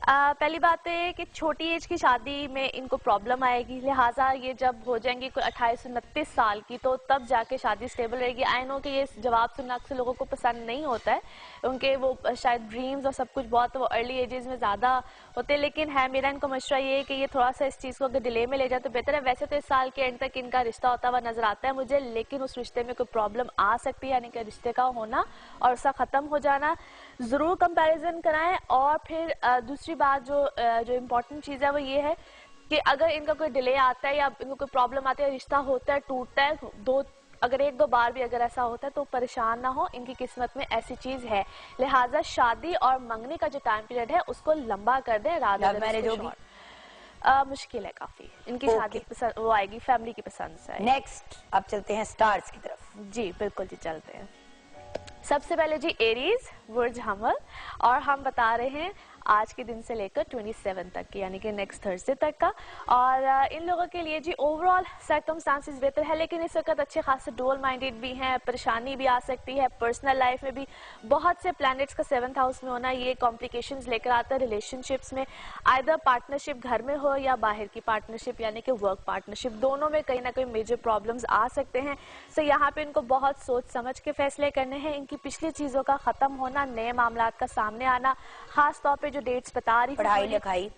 पहली बात तो ये कि छोटी एज की शादी में इनको प्रॉब्लम आएगी, लिहाजा ये जब हो जाएंगी कोई 28-29 साल की तो तब जाके शादी स्टेबल रहेगी। आई नो कि ये जवाब सुनना अक्सर लोगों को पसंद नहीं होता है, उनके वो शायद ड्रीम्स और सब कुछ बहुत वो अर्ली एजेस में ज़्यादा होते हैं, लेकिन है मेरा इनको मशवरा ये है कि ये थोड़ा सा इस चीज़ को अगर डिले में ले जाए तो बेहतर है। वैसे तो इस साल के एंड तक इनका रिश्ता होता हुआ नजर आता है मुझे, लेकिन उस रिश्ते में कोई प्रॉब्लम आ सकती है, यानी कि रिश्ते का होना और उसका ख़त्म हो जाना। ज़रूर कंपैरिजन कराएं। और फिर दूसरी बात जो इम्पोर्टेंट चीज़ है वो ये है कि अगर इनका कोई डिले आता है या इनको कोई प्रॉब्लम आती है, रिश्ता होता है, टूटता है, अगर 1-2 बार भी अगर ऐसा होता है तो परेशान ना हो, इनकी किस्मत में ऐसी चीज है। लिहाजा शादी और मंगनी का जो टाइम पीरियड है उसको लंबा कर दें। लव मैरिज होगी? मुश्किल है काफी, इनकी शादी पसंद वो आएगी फैमिली की पसंद से। नेक्स्ट अब चलते हैं स्टार्स की तरफ। जी बिल्कुल जी, चलते हैं। सबसे पहले जी एरीज, बुर्ज हमल, और हम बता रहे हैं आज के दिन से लेकर 27 तक की, यानी कि नेक्स्ट थर्सडे तक का। और इन लोगों के लिए जी ओवरऑल सर्कमस्टांसेस बेहतर है, लेकिन इस वक्त अच्छे खासे डुअल माइंडेड भी हैं, परेशानी भी आ सकती है। पर्सनल लाइफ में भी बहुत से प्लैनेट्स का 7th हाउस में होना ये कॉम्प्लिकेशंस लेकर आता है रिलेशनशिप्स में, आइदर पार्टनरशिप घर में हो या बाहर की पार्टनरशिप यानी कि वर्क पार्टनरशिप, दोनों में कहीं ना कहीं मेजर प्रॉब्लम्स आ सकते हैं। सो यहाँ पे इनको बहुत सोच समझ के फैसले करने हैं। इनकी पिछली चीजों का खत्म होना, नए मामलात का सामने आना, खास तौर पे जो डेट्स बता रही, पढ़ाई लिखाई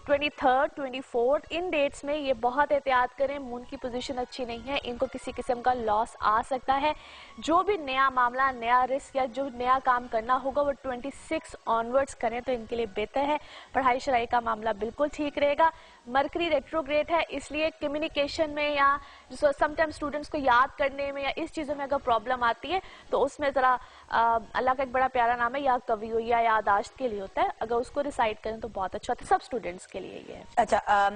23rd 24th इन डेट्स में ये बहुत एहतियात करें। मून की पोजीशन अच्छी नहीं है, इनको किसी किस्म का लॉस आ सकता है। जो भी नया मामला, नया रिस्क या जो नया काम करना होगा वो 26 ऑनवर्ड्स करें तो इनके लिए बेहतर है। पढ़ाई शराई का मामला बिल्कुल ठीक रहेगा। मरकरी रेट्रोग्रेड है, इसलिए कम्युनिकेशन में या समटाइम स्टूडेंट्स को याद करने में या इस चीज़ों में अगर प्रॉब्लम आती है तो उसमें ज़रा अल्लाह का एक बड़ा प्यारा नाम है या कवि हो या यादाश्त के लिए होता है, अगर उसको रिसाइड करें तो बहुत अच्छा होता है, सब स्टूडेंट्स के लिए ये है। अच्छा,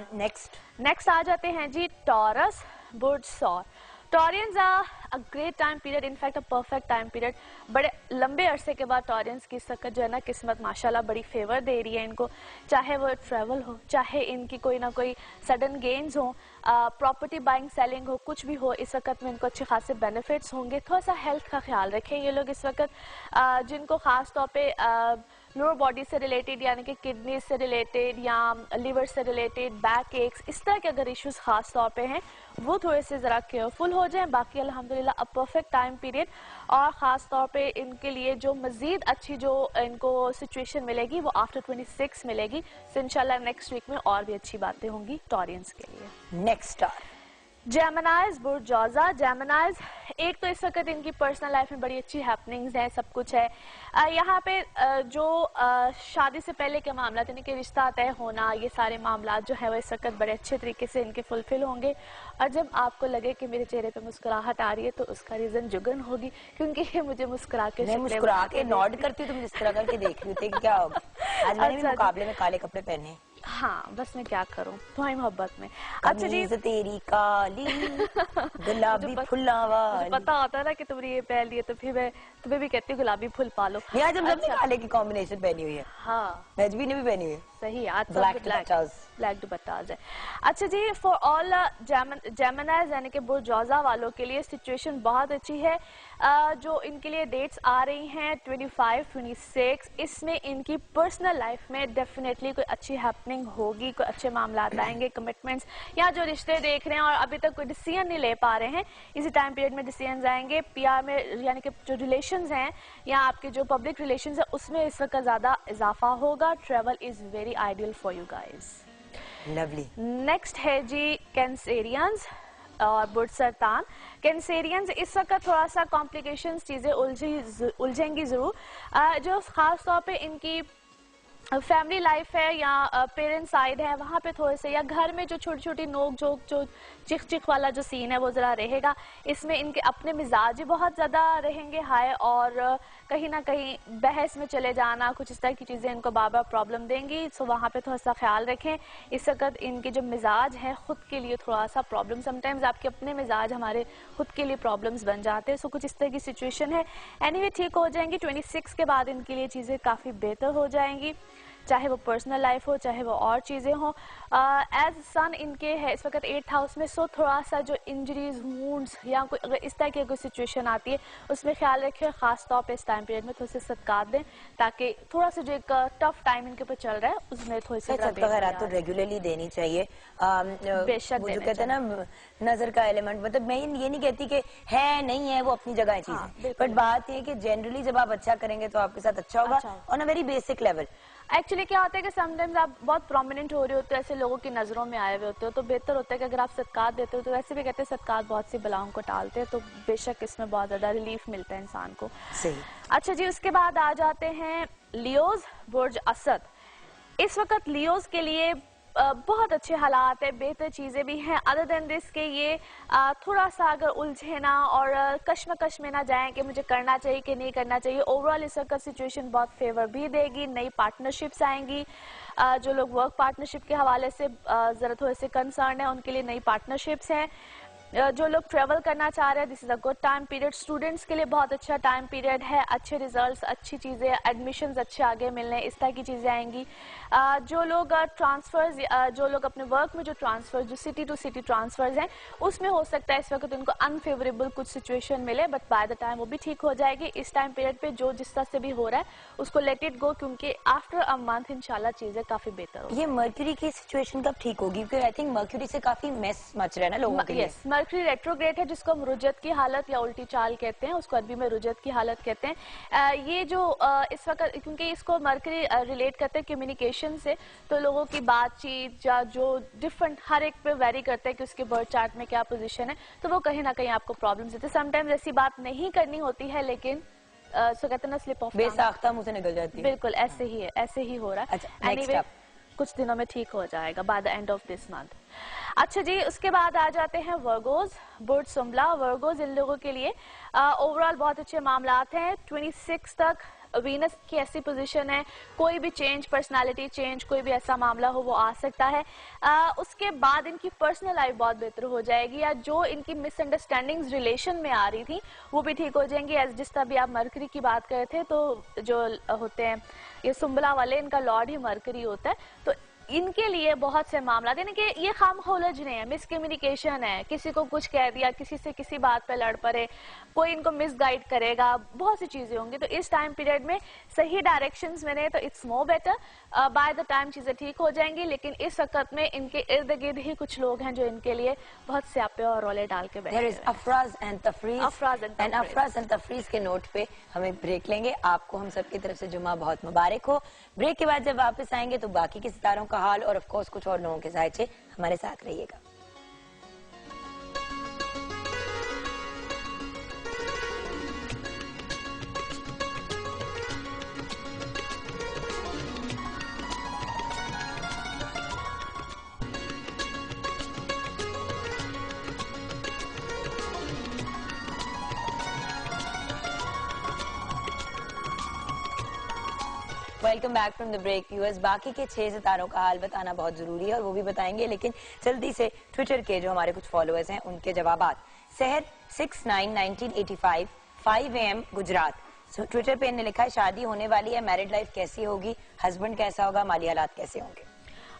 नेक्स्ट आ जाते हैं जी टॉरस, बुर्ज सौर। Taureans a great time period, in fact a perfect time period. बड़े लंबे अरसे के बाद टॉरियंस की सकत जो है ना किस्मत माशाल्लाह बड़ी फेवर दे रही है इनको, चाहे वो ट्रैवल हो, चाहे इनकी कोई ना कोई सडन गेन्स हो, प्रॉपर्टी बाइंग सेलिंग हो, कुछ भी हो, इस वक्त में इनको अच्छे खासे बेनिफिट्स होंगे। थोड़ा सा हेल्थ का ख्याल रखें ये लोग इस वक्त, जिनको खास तौर पे लोअर बॉडी से रिलेटेड यानी कि किडनी से रिलेटेड या लिवर से रिलेटेड, बैक एक्स, इस तरह के अगर इश्यूज खास तौर पे हैं वो थोड़े से ज़रा केयरफुल हो जाएं। बाकी अल्हम्दुलिल्लाह अ परफेक्ट टाइम पीरियड, और ख़ास तौर पे इनके लिए जो मज़ीद अच्छी जो इनको सिचुएशन मिलेगी वो आफ्टर 26 मिलेगी। सो इंशाल्लाह नेक्स्ट वीक में और भी अच्छी बातें होंगी टॉरियंस के लिए। नेक्स्ट स्टार जेमिनाइज बुर्ज जौज़ा। जेमिनाइज, एक तो इस वक्त इनकी पर्सनल लाइफ में बड़ी अच्छी हैपनिंग्स हैं, सब कुछ है। यहाँ पे जो शादी से पहले के मामला यानी कि रिश्ता तय होना, ये सारे मामला जो है वो इस वक्त बड़े अच्छे तरीके से इनके फुलफिल होंगे। और जब आपको लगे कि मेरे चेहरे पे मुस्कुराहट आ रही है तो उसका रीज़न जुगन होगी, क्योंकि ये मुझे मुस्कुरा के नॉड करती हूँ, तुम जिस तरह करके देख रही थी कि क्या होगा। आज मैंने भी मुकाबले में काले कपड़े पहने। हाँ, बस मैं क्या करूं तुम्हारी मोहब्बत में। अच्छा जी, तेरी काली गुलाबी फुल्ला वाली। पता होता है ना कि तुमने ये पहन लिए तो फिर मैं तुम्हें भी कहती हूँ गुलाबी फुल पालो। आज हम सबने काले की कॉम्बिनेशन पहनी हुई है। हाँ, नजबी ने भी पहनी हुई है। सही, आज ब्लैक दुपट्टाज है। अच्छा जी, फॉर ऑल जेमिनाइज यानी कि बुर्ज जौज़ा वालों के लिए सिचुएशन बहुत अच्छी है। जो इनके लिए डेट्स आ रही हैं 25, 26, इसमें इनकी पर्सनल लाइफ में डेफिनेटली कोई अच्छी हैपनिंग होगी, कोई अच्छे मामला आएंगे, कमिटमेंट्स या जो रिश्ते देख रहे हैं और अभी तक कोई डिसीजन नहीं ले पा रहे हैं, इसी टाइम पीरियड में डिसीजन आएंगे। पीआर में यानी कि जो रिलेशंस हैं या आपके जो पब्लिक रिलेशंस हैं उसमें इस वक्त ज़्यादा इजाफा होगा। Travel is very ideal for you guys. Lovely. Next है जी कैंसेरियंस और बुर्ज सरतान। कैंसेरियंस इस वक्त थोड़ा सा कॉम्प्लिकेशंस, चीज़ें उलझेंगी ज़रूर। जो ख़ास तौर पे इनकी फैमिली लाइफ है या पेरेंट साइड है, वहाँ पे थोड़े से या घर में जो छोटी छोटी नोक झोंक, जो चिख चिख वाला जो सीन है वो ज़रा रहेगा। इसमें इनके अपने मिजाज ही बहुत ज़्यादा रहेंगे हाई, और कहीं ना कहीं बहस में चले जाना, कुछ इस तरह की चीज़ें इनको बार बार प्रॉब्लम देंगी। सो वहाँ पे थोड़ा सा ख्याल रखें। इस वक्त इनके जो मिजाज हैं ख़ुद के लिए थोड़ा सा प्रॉब्लम, समटाइम्स आपके अपने मिजाज हमारे खुद के लिए प्रॉब्लम्स बन जाते हैं। सो कुछ इस तरह की सिचुएशन है। एनीवे ठीक हो जाएंगी। 26 के बाद इनके लिए चीज़ें काफ़ी बेहतर हो जाएंगी, चाहे वो पर्सनल लाइफ हो चाहे वो और चीज़ें हों। एज सन इनके है इस वक्त 8th हाउस में। सो थोड़ा सा जो इंजरीज, वुंड्स या कोई अगर इस तरह की कोई सिचुएशन आती है उसमें ख्याल रखें। ख़ास तौर पे इस टाइम पीरियड में थोड़े से सदकात दें, ताकि थोड़ा सा जो एक टफ टाइम इनके ऊपर चल रहा है उसमें थोड़ी सी खैरात तो रेगुलरली देनी चाहिए। बेशक जो कहते हैं ना नजर का एलिमेंट, मतलब मैं ये नहीं कहती कि है नहीं है, वो अपनी जगह है चीजें, बट बात ये है कि जनरली जब आप अच्छा करेंगे तो आपके साथ अच्छा होगा on a very basic level. Actually क्या होता है कि समटाइम्स आप बहुत प्रोमिनेंट हो रहे होते हो, ऐसे लोगों की नज़रों में आए हुए होते हो, तो बेहतर होता है कि अगर आप सदकात देते हो, तो वैसे भी कहते हैं सदकात बहुत सी बलाओं को टालते हैं, तो बेशक इसमें बहुत ज़्यादा रिलीफ मिलता है इंसान को। सही। अच्छा जी, उसके बाद आ जाते हैं लियोज बुर्ज असद। इस वक्त लियोज के लिए बहुत अच्छे हालात है, बेहतर चीज़ें भी हैं। अदर देन दिस के ये थोड़ा सा अगर उलझे ना और कश्मकश में ना जाएं कि मुझे करना चाहिए कि नहीं करना चाहिए। ओवरऑल इस वक्त सिचुएशन बहुत फेवर भी देगी। नई पार्टनरशिप्स आएंगी। जो लोग वर्क पार्टनरशिप के हवाले से ज़रा थोड़े से कंसर्न है उनके लिए नई पार्टनरशिप्स हैं। जो लोग ट्रेवल करना चाह रहे हैं, this is a good time period. Students के लिए बहुत अच्छा टाइम पीरियड है। अच्छे रिजल्ट्स, अच्छी चीज़ें, एडमिशन्स अच्छे आगे मिलने, इस तरह की चीज़ें आएंगी। जो लोग ट्रांसफर्स, जो लोग अपने वर्क में जो ट्रांसफर, जो सिटी टू सिटी ट्रांसफर्स हैं, उसमें हो सकता है इस वक्त उनको अनफेवरेबल कुछ सिचुएशन मिले, बट बाय द टाइम वो भी ठीक हो जाएगी। इस टाइम पीरियड पे जो जिस तरह से भी हो रहा है उसको लेट इट गो, क्योंकि आफ्टर अ मंथ इंशाल्लाह चीज़ें काफ़ी बेहतर होगी। ये मर्क्यूरी की सिचुएशन कब ठीक होगी? क्योंकि आई थिंक मर्क्यूरी से काफी मेस मच रहा है ना लोगों के लिए। मर्क्यूरी रेट्रोग्रेड है, जिसको हम रुजत की हालत या उल्टी चाल कहते हैं, उसको अरबी में रुजत की हालत कहते हैं। ये जो इस वक्त, क्योंकि इसको मर्क्यूरी रिलेट करते हैं कम्युनिकेशन से, तो लोगों की बातचीत या जो डिफरेंट हर एक पे वेरी करता है कि उसके बर्थ चार्ट में क्या पोजीशन है, तो वो कहीं ना कहीं आपको प्रॉब्लम्स देते हैं। समटाइम्स ऐसी बात नहीं करनी होती है, लेकिन सो कहते हैं ना स्लिप ऑफ बेसाख्ता मुंह से निकल जाती है। बिल्कुल ऐसे ही है, ऐसे ही हो रहा है। अच्छा, एनीवे कुछ दिनों में ठीक हो जाएगा by the end of this month. अच्छा जी, उसके बाद आ जाते हैं वर्गोज बुर्ज सुम्बला। वर्गोज इन लोगों के लिए ओवरऑल बहुत अच्छे मामलात हैं। 26 तक वीनस की ऐसी पोजीशन है, कोई भी चेंज, पर्सनालिटी चेंज, कोई भी ऐसा मामला हो वो आ सकता है। उसके बाद इनकी पर्सनल लाइफ बहुत बेहतर हो जाएगी, या जो इनकी मिसअंडरस्टैंडिंग्स रिलेशन में आ रही थी वो भी ठीक हो जाएंगी। एज जिस तरह भी आप मरकरी की बात कर रहे थे, तो जो होते हैं ये सुम्बला वाले, इनका लॉर्ड ही मरकरी होता है, तो इनके लिए बहुत से मामला, यानी कि ये खामखोलजने है, मिसकम्युनिकेशन है, किसी को कुछ कह दिया, किसी से किसी बात पे लड़ पड़े, कोई इनको मिसगाइड करेगा, बहुत सी चीजें होंगी। तो इस टाइम पीरियड में सही डायरेक्शंस में तो it's more better, by the time चीजें ठीक हो जाएंगी। लेकिन इस वक्त में इनके इर्द गिर्द ही कुछ लोग हैं जो इनके लिए बहुत स्यापे और रोले डाल के बैठे हैं। अफराज एंड तफरीज के नोट पे हमें ब्रेक लेंगे। आपको हम सबकी तरफ से जुम्मा बहुत मुबारक हो। ब्रेक के बाद जब वापस आएंगे तो बाकी के सितारों का हाल और ऑफ कोर्स कुछ और लोगों के जायचे, हमारे साथ रहिएगा। Welcome back from the break viewers. बाकी के 6 सितारों का हाल बताना बहुत जरूरी है और वो भी बताएंगे, लेकिन जल्दी से ट्विटर के जो हमारे कुछ फॉलोअर्स हैं उनके जवाबात। सहर 691985 5 AM गुजरात, ट्विटर पे इन्होंने लिखा है शादी होने वाली है, मैरिड लाइफ कैसी होगी, हस्बैंड कैसा होगा, माली हालात कैसे होंगे।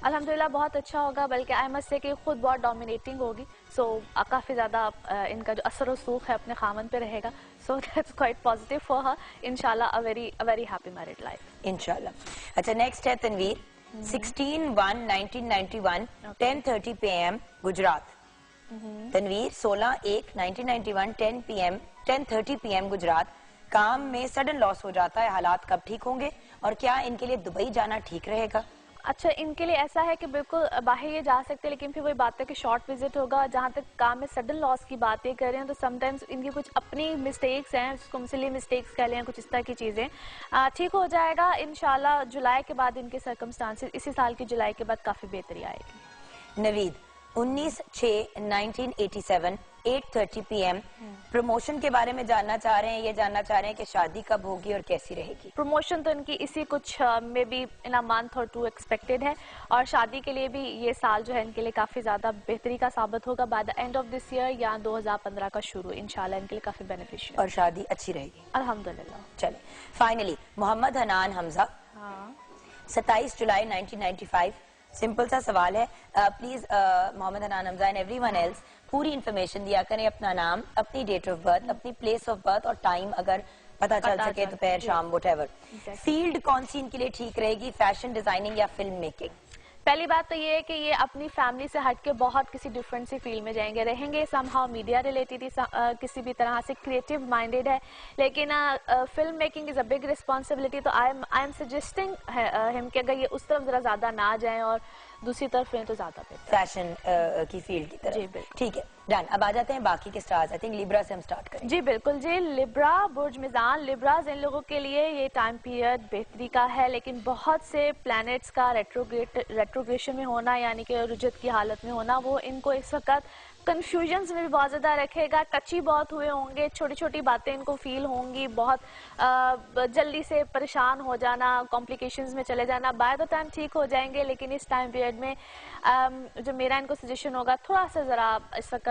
अल्हम्दुलिल्लाह बहुत अच्छा होगा, बल्कि आई मस्ट से कि खुद बहुत डोमिनेटिंग होगी। सो काफ़ी ज़्यादा इनका जो असर सूख है अपने खामन पे रहेगा। So that's quite positive for her. इंशाल्लाह a very happy married life इंशाल्लाह। अच्छा, नेक्स्ट है तनवीर 16/1/1991 10:30 PM गुजरात। तनवीर 16/1/1991 10:30 PM गुजरात। काम में सडन लॉस हो जाता है, हालात कब ठीक होंगे और क्या इनके लिए दुबई जाना ठीक रहेगा? अच्छा, इनके लिए ऐसा है कि बिल्कुल बाहर ये जा सकते हैं, लेकिन फिर वही बात है कि शॉर्ट विजिट होगा। जहाँ तक काम में सडन लॉस की बातें कर रहे हैं तो समटाइम्स इनकी कुछ अपनी मिस्टेक्स हैं, उसको सिली मिस्टेक्स कह लें, कुछ इस तरह की चीज़ें। ठीक हो जाएगा इंशाल्लाह। जुलाई के बाद इनके सर्कमस्टांसेस, इसी साल की जुलाई के बाद काफ़ी बेहतरी आएगी। नवीद 19/6/1987 8:30 PM प्रमोशन के बारे में जानना चाह रहे हैं। ये जानना चाह रहे हैं कि शादी कब होगी और कैसी रहेगी। प्रमोशन तो इनकी इसी कुछ में भी इन अ मंथ और 2 एक्सपेक्टेड है, और शादी के लिए भी ये साल जो है इनके लिए काफी ज्यादा बेहतरी का साबित होगा। By the end of this year या 2015 का शुरू इंशाल्लाह इनके लिए काफी बेनिफिशियल और शादी अच्छी रहेगी अल्हम्दुलिल्लाह। चले फाइनली मोहम्मद हनान हमजा 27 जुलाई 1995। सिंपल सा सवाल है, please Mohammad Hanan Hamza and everyone else पूरी इन्फॉर्मेशन दिया करें, अपना नाम, अपनी डेट ऑफ बर्थ, अपनी प्लेस ऑफ बर्थ और टाइम अगर पता चल सके, दोपहर शाम व्हाटएवर। फील्ड कौन सी इनके लिए ठीक रहेगी, फैशन डिजाइनिंग या फिल्म मेकिंग? पहली बात तो ये है कि ये अपनी फैमिली से हट के बहुत किसी डिफरेंट सी फील्ड में जाएंगे, रहेंगे समहाउ मीडिया रिलेटेड, किसी भी तरह से क्रिएटिव माइंडेड है, लेकिन film making is a big responsibility. तो आई एम सजेस्टिंग हिम कि अगर ये उस तरफ जरा ज्यादा ना जाएं और दूसरी तरफ हैं तो ज्यादा बेहतर, फैशन की फील्ड की तरफ। जी बिल्कुल, ठीक है, डन। अब आ जाते हैं बाकी के स्टार्स। आई थिंक लिब्रा से हम स्टार्ट करें। जी बिल्कुल जी। लिब्रा, बुर्ज मिजान, लिब्राज इन लोगों के लिए ये टाइम पीरियड बेहतरी का है, लेकिन बहुत से प्लैनेट्स का रेट्रोग्रेशन में होना, यानी कि रुजत की हालत में होना, वो इनको इस वक्त कंफ्यूजन्स में भी बहुत ज़्यादा रखेगा। टची बहुत हुए होंगे, छोटी छोटी बातें इनको फील होंगी, बहुत जल्दी से परेशान हो जाना, कॉम्प्लिकेशंस में चले जाना। बाय द टाइम ठीक हो जाएंगे, लेकिन इस टाइम पीरियड में जो मेरा इनको सजेशन होगा, थोड़ा सा ज़रा इस वक्त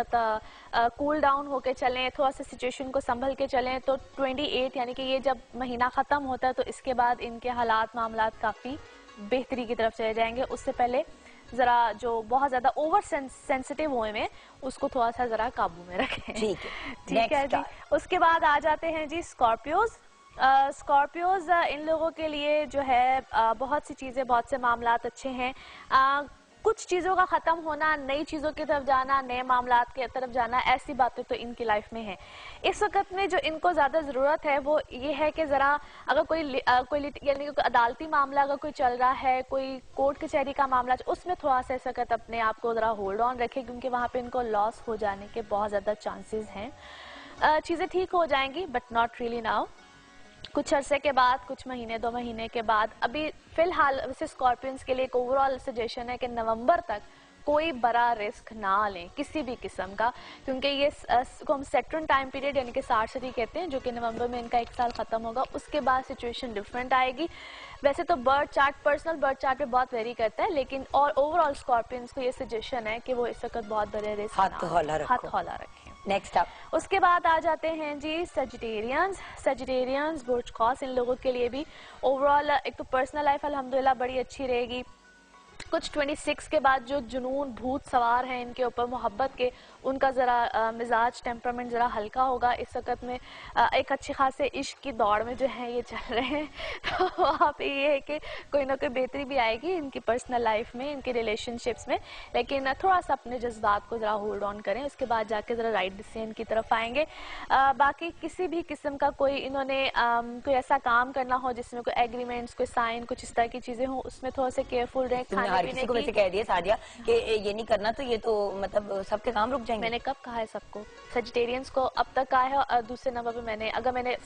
कूल डाउन होकर चलें, थोड़ा सा सिचुएशन को संभल के चलें। तो 28 यानी कि ये जब महीना ख़त्म होता है तो इसके बाद इनके हालात मामलात काफ़ी बेहतरी की तरफ चले जाएंगे। उससे पहले जरा जो बहुत ज्यादा ओवर सेंसिटिव हुए में उसको थोड़ा सा जरा काबू में रखें। ठीक है जी। उसके बाद आ जाते हैं जी स्कॉर्पियोज। स्कॉर्पियोज इन लोगों के लिए जो है बहुत सी चीजें, बहुत से मामलात अच्छे हैं। कुछ चीज़ों का ख़त्म होना, नई चीज़ों की तरफ जाना, नए मामलात की तरफ जाना, ऐसी बातें तो इनकी लाइफ में है। इस वक्त में जो इनको ज़्यादा ज़रूरत है वो ये है कि ज़रा अगर कोई यानी कि अदालती मामला अगर कोई चल रहा है, कोई कोर्ट कचहरी का मामला, उसमें थोड़ा सा इस वक्त अपने आप को ज़रा होल्ड ऑन रखे, क्योंकि वहाँ पे इनको लॉस हो जाने के बहुत ज़्यादा चांसेस हैं। चीज़ें ठीक हो जाएंगी बट नॉट रियली नाउ, कुछ अरसे के बाद, कुछ महीने 2 महीने के बाद। अभी फिलहाल वैसे स्कॉर्पियंस के लिए एक ओवरऑल सजेशन है कि नवंबर तक कोई बड़ा रिस्क ना लें किसी भी किस्म का, क्योंकि ये को हम सेट्रन टाइम पीरियड यानी कि सार्सरी कहते हैं, जो कि नवंबर में इनका 1 साल खत्म होगा। उसके बाद सिचुएशन डिफरेंट आएगी। वैसे तो birth chart, personal birth chart पे बहुत वेरी करता है, लेकिन और ओवरऑल स्कॉर्पियंस को ये सजेशन है कि वो इस वक्त बहुत बड़े रिस्क हाथ हौला रखें। नेक्स्ट अप, उसके बाद आ जाते हैं जी सजिटेरियंस, बुर्ज कौस। इन लोगों के लिए भी ओवरऑल एक तो पर्सनल लाइफ अल्हम्दुलिल्लाह बड़ी अच्छी रहेगी, कुछ 26 के बाद जो जुनून भूत सवार हैं इनके ऊपर मोहब्बत के, उनका ज़रा मिजाज टेम्परामेंट ज़रा हल्का होगा इस वक्त में। एक अच्छी खासे इश्क की दौड़ में जो है ये चल रहे हैं, तो वहाँ पे ये है कि कोई ना कोई बेहतरी भी आएगी इनकी पर्सनल लाइफ में, इनके रिलेशनशिप्स में, लेकिन थोड़ा सा अपने जज्बात को ज़रा होल्ड ऑन करें, उसके बाद जाके ज़रा राइट डिसीजन की तरफ आएंगे। बाकी किसी भी किस्म का कोई इन्होंने कोई ऐसा काम करना हो जिसमें कोई एग्रीमेंट्स, कोई साइन, कुछ इस तरह की चीज़ें हों, उसमें थोड़ा सा केयरफुल रहें। खाने पीने को वैसे कह दिया सादिया कि ये नहीं करना, तो ये तो मतलब सबके काम रुक जाएंगे। मैंने कब कहा है सबको? सजिटेरियंस को अब तक कहा है, और दूसरे नंबर पे मैंने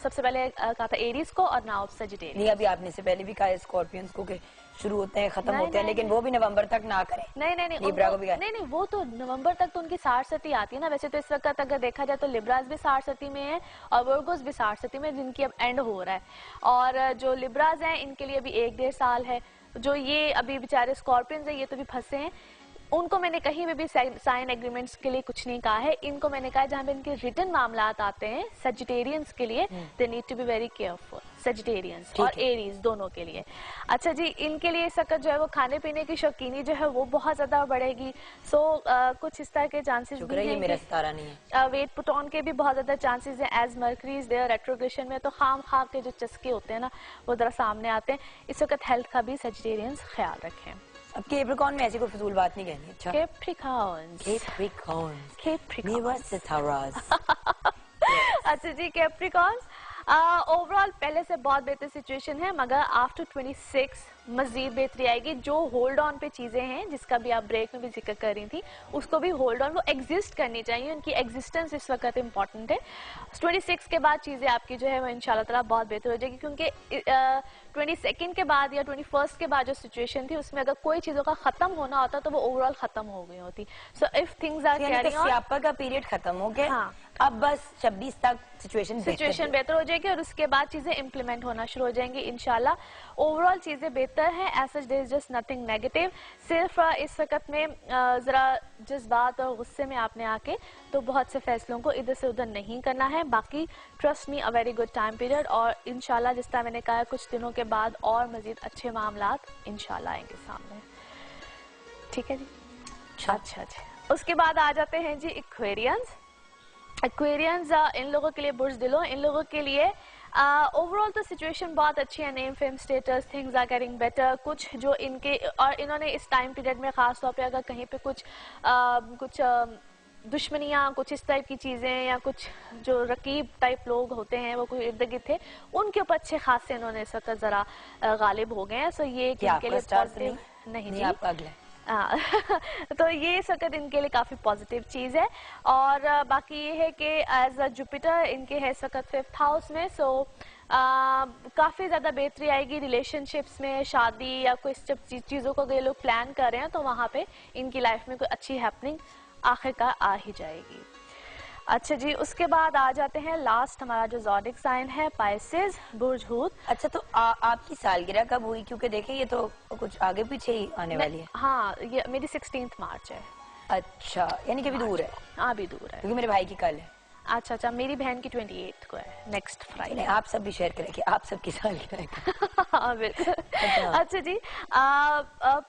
सबसे पहले कहा था एरीज को, और नाउ सजिटेरियंस। नहीं, अभी आपने से पहले भी कहा है स्कॉर्पियंस को कि शुरू होते हैं खत्म होते हैं, लेकिन वो भी नवंबर तक ना करें। नहीं, लिब्रा को भी नहीं, वो तो नवंबर तक तो उनकी 60 आती है ना। वैसे तो इस वक्त अगर देखा जाए तो लिब्रास भी 60 में है और वर्गोस भी 60 में, जिनकी अब एंड हो रहा है। और जो लिब्रास हैं इनके लिए अभी 1-1.5 साल है। जो ये अभी बेचारे स्कॉर्पियंस हैं, ये तो भी फंसे हैं। उनको मैंने कहीं में भी साइन एग्रीमेंट्स के लिए कुछ नहीं कहा है। इनको मैंने कहा जहाँ पे इनके रिटन मामलात आते हैं सजिटेरियंस के लिए, they need to be very careful, Sagittarians और एरीज दोनों के लिए। अच्छा जी, इनके लिए इस वक्त जो है वो खाने पीने की शौकीनी जो है वो बहुत ज्यादा बढ़ेगी। सो कुछ इस तरह के चांसेस भी हैं, मेरा सितारा नहीं है। वेट पुट ऑन के भी बहुत ज्यादा चांसेस हैं, as Mercury is there retrogression में, तो खाम खा के जो चस्के होते हैं ना वो जरा सामने आते हैं। इस वक्त हेल्थ का भी सजिटेरियंस ख्याल रखें। अब कैप्रिकॉर्न में ऐसी कोई फजूल बात नहीं कहनी। अच्छा, अच्छा जी, कैप्रिकॉर्न ओवरऑल पहले से बहुत बेहतर सिचुएशन है, मगर आफ्टर 26 मजीद बेहतरी आएगी। जो होल्ड ऑन पे चीजें हैं जिसका भी आप ब्रेक में भी जिक्र कर रही थी, उसको भी होल्ड ऑन, वो एग्जिस्ट करनी चाहिए, उनकी एग्जिस्टेंस इस वक्त इंपॉर्टेंट है। 26 के बाद चीजें आपकी जो है वो इंशाल्लाह ताला बहुत बेहतर हो जाएगी, क्योंकि 22 के बाद या 21 के बाद जो सिचुएशन थी उसमें अगर कोई चीजों का खत्म होना होता तो वो ओवरऑल खत्म हो गई होती। So if things are carrying on, स्यापा का पीरियड खत्म हो गया। हाँ। अब बस 26 तक सिचुएशन बेहतर हो जाएगी और उसके बाद चीजें इम्प्लीमेंट होना शुरू हो जाएंगी इंशाल्लाह। ओवरऑल चीजें बेहतर हैं, as such there is just nothing negative. सिर्फ इस वक्त में जरा जज्बात और गुस्से में आपने आके तो बहुत से फैसलों को इधर से उधर नहीं करना है। बाकी trust me, a very good time period, और इंशाल्लाह जिस तरह मैंने कहा कुछ दिनों के बाद और मजीद अच्छे मामलात इंशाल्लाह आएंगे सामने। ठीक है जी, अच्छा जी। उसके बाद आ जाते हैं जी एक्वेरियंस। एक्वेरियंस इन लोगों के लिए बुर्ज दिलो, इन लोगों के लिए ओवरऑल तो सिचुएशन बहुत अच्छी है, name fame status things are getting better. कुछ जो इनके और इन्होंने इस टाइम पीरियड में खास तौर पे अगर कहीं पे कुछ दुश्मनियाँ, कुछ इस टाइप की चीज़ें या कुछ जो रकीब टाइप लोग होते हैं वो कोई इर्द गिर्द थे, उनके ऊपर अच्छे खासे इन्होंने इस वक्त ज़रा गालिब हो गए हैं। सो ये इनके लिए पॉजिटिव नहीं जी, आपका अगला तो ये इस वक्त इनके लिए काफी पॉजिटिव चीज है। और बाकी ये है कि एज अ जुपिटर इनके है इस वक्त 5th हाउस में। सो काफी ज्यादा बेहतरी आएगी रिलेशनशिप्स में, शादी या कोई चीजों को ये लोग प्लान कर रहे हैं तो वहां पे इनकी लाइफ में कोई अच्छी हैपनिंग आखिरकार आ ही जाएगी। अच्छा जी, उसके बाद आ जाते हैं लास्ट हमारा जो ज़ोडिक साइन है पाइसेस, बुर्ज हूत। अच्छा, तो आपकी सालगिरह कब हुई? क्योंकि देखिए ये तो कुछ आगे पीछे ही आने वाली है। हाँ, ये मेरी 16 मार्च है। अच्छा, यानी कि अभी दूर है। हाँ, अभी दूर है, क्योंकि मेरे भाई की कल है। अच्छा, मेरी बहन की 28 को है, नेक्स्ट फ्राइडे। आप सब भी शेयर करेंगे, आप सबकी सालगिरह। हाँ बिल्कुल। अच्छा जी,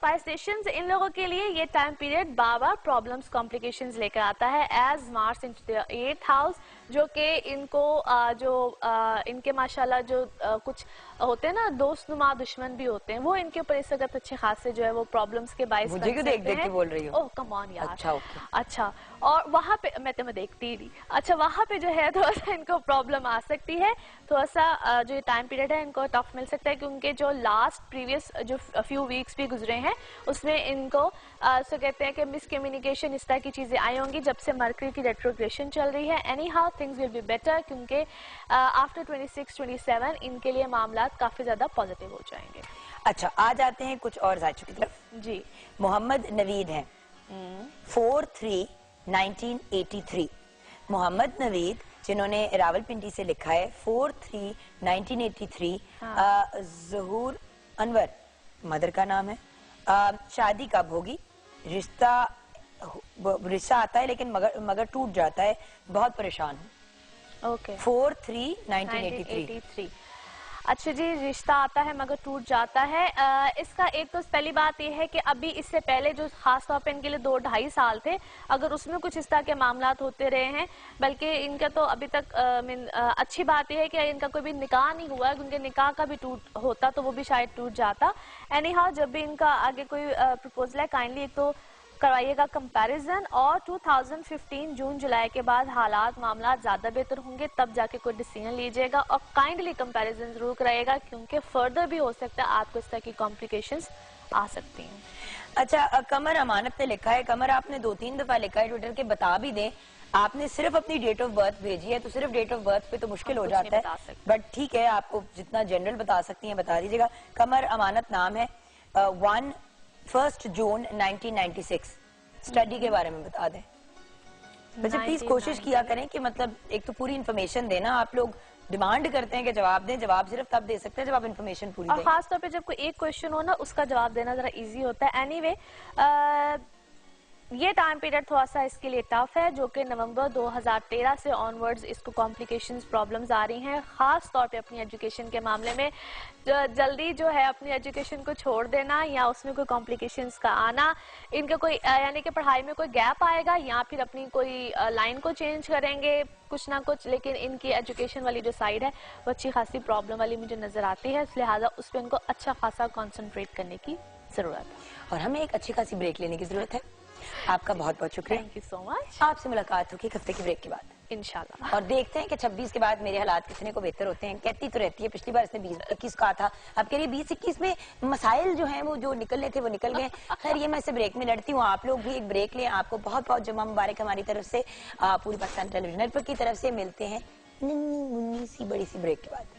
पाइसेशंस इन लोगों के लिए ये टाइम पीरियड बार प्रॉब्लम्स कॉम्प्लिकेशंस लेकर आता है, as Mars into the 8th house, जो कि इनको इनके माशाल्लाह जो कुछ होते हैं ना दोस्तनुमा दुश्मन भी होते हैं, वो इनके ऊपर इस वक्त अच्छे खासे जो है वो प्रॉब्लम्स के बाइस मुझे क्यों देख के बोल रही हो? ओह कम ऑन यार। अच्छा, और वहाँ पे मैं तुम्हें देखती ही। अच्छा, वहाँ पे जो है थोड़ा सा इनको प्रॉब्लम आ सकती है, थोड़ा सा जो टाइम पीरियड है इनको टफ मिल सकता है, क्योंकि जो लास्ट प्रीवियस जो फ्यू वीक्स भी गुजरे हैं उसमें इनको सो कहते हैं कि मिसकम्युनिकेशन इस तरह की चीजें आई होंगी जब से मरकरी की रेट्रोग्रेशन चल रही है। Any how things will be better, क्योंकि आफ्टर 26-27 इनके लिए मामला काफी ज्यादा पॉजिटिव हो जाएंगे। अच्छा, आ जाते हैं कुछ और जायचों की तरफ जी। मोहम्मद नवीद हैं 4/3/1983। मोहम्मद नवीद जिन्होंने रावलपिंडी से लिखा है 4/3/1983। ज़हूर अनवर मदर का नाम है। शादी कब होगी? रिश्ता आता है लेकिन मगर टूट जाता है, बहुत परेशान हूँ। ओके, 4/3/1983। अच्छा जी, रिश्ता आता है मगर टूट जाता है। इसका एक तो पहली बात यह है कि अभी इससे पहले जो खास तौर पे इनके लिए 2-2.5 साल थे, अगर उसमें कुछ इस तरह के मामलात होते रहे हैं, बल्कि इनका तो अभी तक अच्छी बात यह है कि इनका कोई भी निकाह नहीं हुआ है, उनके निकाह का भी टूट होता तो वो भी शायद टूट जाता। एनी हाउ, जब भी इनका आगे कोई प्रपोजल है, काइंडली एक तो करवाइएगा कंपैरिजन, और 2015 जून जुलाई के बाद हालात मामला ज्यादा बेहतर होंगे, तब जाके कोई डिसीजन लीजिएगा, और काइंडली कंपैरिजन जरूर कराइएगा, क्योंकि फर्दर भी हो सकता है आपको इस तरह की कॉम्प्लिकेशंस आ सकती हैं। अच्छा, कमर अमानत ने लिखा है, कमर आपने 2-3 दफा लिखा है ट्विटर के, बता भी दें आपने सिर्फ अपनी डेट ऑफ बर्थ भेजी है, तो सिर्फ डेट ऑफ बर्थ पे तो मुश्किल हो जाता है, बट ठीक है, आपको जितना जनरल बता सकती हैं बता दीजिएगा। कमर अमानत नाम है। 1 जून 1996 स्टडी के बारे में बता दें। वैसे प्लीज कोशिश किया करें कि मतलब एक तो पूरी इन्फॉर्मेशन देना, आप लोग डिमांड करते हैं कि जवाब दें, जवाब सिर्फ तब दे सकते हैं जब आप इन्फॉर्मेशन पूरी दें। और खास तौर पे जब कोई एक क्वेश्चन हो ना, उसका जवाब देना जरा इजी होता है। एनीवे, ये टाइम पीरियड थोड़ा सा इसके लिए टफ है, जो कि नवंबर 2013 से ऑनवर्ड्स इसको कॉम्प्लिकेशंस प्रॉब्लम्स आ रही हैं, खास तौर पे अपनी एजुकेशन के मामले में। जल्दी जो है अपनी एजुकेशन को छोड़ देना या उसमें कोई कॉम्प्लिकेशंस का आना, इनका कोई यानी कि पढ़ाई में कोई गैप आएगा या फिर अपनी कोई लाइन को चेंज करेंगे कुछ ना कुछ, लेकिन इनकी एजुकेशन वाली जो साइड है वो अच्छी खासी प्रॉब्लम वाली मुझे नजर आती है, लिहाजा उस पर इनको अच्छा खासा कॉन्सेंट्रेट करने की जरूरत है। और हमें एक अच्छी खासी ब्रेक लेने की जरूरत है। आपका बहुत बहुत शुक्रिया, थैंक यू सो मच। आपसे मुलाकात होगी हफ्ते की ब्रेक के बाद इंशाल्लाह, और देखते हैं कि 26 के बाद मेरे हालात कितने को बेहतर होते हैं। कहती तो रहती है, पिछली बार इसने 20-21 कहा था, अब कह रही 20-21 में मसाइल जो हैं वो जो निकलने थे वो निकल गए। खैर, ये मैं इसे ब्रेक में लड़ती हूँ, आप लोग भी एक ब्रेक लें। आपको बहुत बहुत जुम्मा मुबारक हमारी तरफ से, पूरी पाकिस्तान टेलीविजन नेटवर्क की तरफ से। मिलते हैं नन्ही मुन्नी सी बड़ी सी ब्रेक के बाद।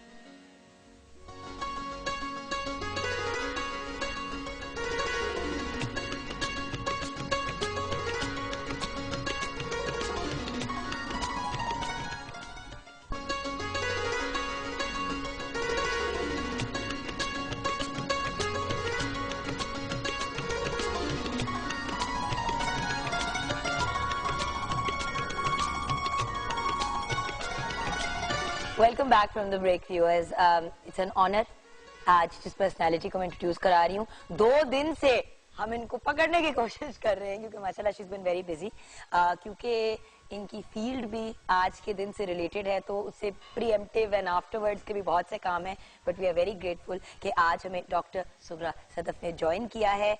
Welcome back from the break viewers. It's an honour आज जिस पर्सनालिटी को मैं इंट्रोड्यूस करा रही हूँ, 2 दिन से हम इनको पकड़ने की कोशिश कर रहे हैं क्योंकि माशाल्लाह she is been very busy, क्योंकि इनकी फील्ड भी आज के दिन से रिलेटेड है, तो उससे प्रीएम्प्टिव एंड आफ्टरवर्ड्स के भी बहुत से काम हैं, but we are very grateful कि आज हमें डॉक्टर सुगरा सदफ ने ज्वाइन किया है।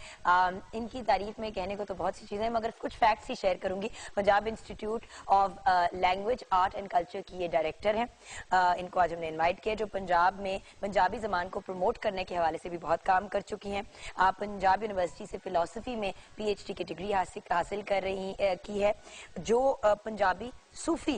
इनकी तारीफ में कहने को तो बहुत सी चीजें, मगर कुछ फैक्ट्स ही शेयर करूंगी। Punjab institute of language art and culture की ये डायरेक्टर हैं। इनको आज हमने इन्वाइट किया, जो पंजाब में पंजाबी जबान को प्रमोट करने के हवाले से भी बहुत काम कर चुकी हैं। पंजाब यूनिवर्सिटी से फिलोसफी में PhD की डिग्री हासिल कर रही की है, जो पंजाबी सूफी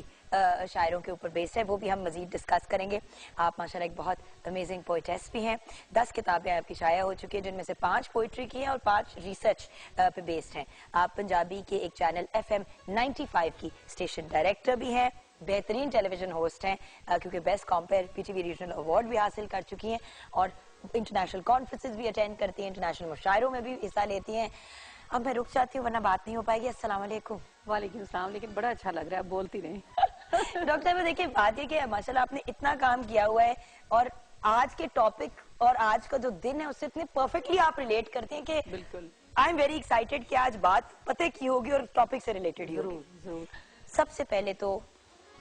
शायरों के ऊपर बेस्ड है, वो भी हम मजीद डिस्कस करेंगे। आप माशाल्लाह एक बहुत अमेजिंग पोइटेस भी हैं। 10 किताबें आपकी शाया हो चुकी है, जिनमें से 5 पोइट्री की हैं और 5 रिसर्च पे बेस्ड हैं। आप पंजाबी के एक चैनल FM 95 की स्टेशन डायरेक्टर भी हैं, बेहतरीन टेलीविजन होस्ट हैं, क्योंकि best compare PTV regional award भी हासिल कर चुकी हैं, और इंटरनेशनल कॉन्फ्रेंसेज भी अटेंड करती हैं, इंटरनेशनल मुशायरों में भी हिस्सा लेती हैं। अब मैं रुक जाती हूँ वरना बात नहीं हो पाएगी। अस्सलाम वालेकुम। वालेकुम सलाम, लेकिन बड़ा अच्छा लग रहा है, बोलती नहीं। डॉक्टर साहब देखिए, बात ये कि माशाल्लाह आपने इतना काम किया हुआ है, और आज के टॉपिक और आज का जो दिन है उससे इतने परफेक्टली आप रिलेट करते हैं कि बिल्कुल, आई एम वेरी एक्साइटेड कि आज बात पते की होगी और टॉपिक से रिलेटेड ही होगी। जरूर जरूर। सबसे पहले तो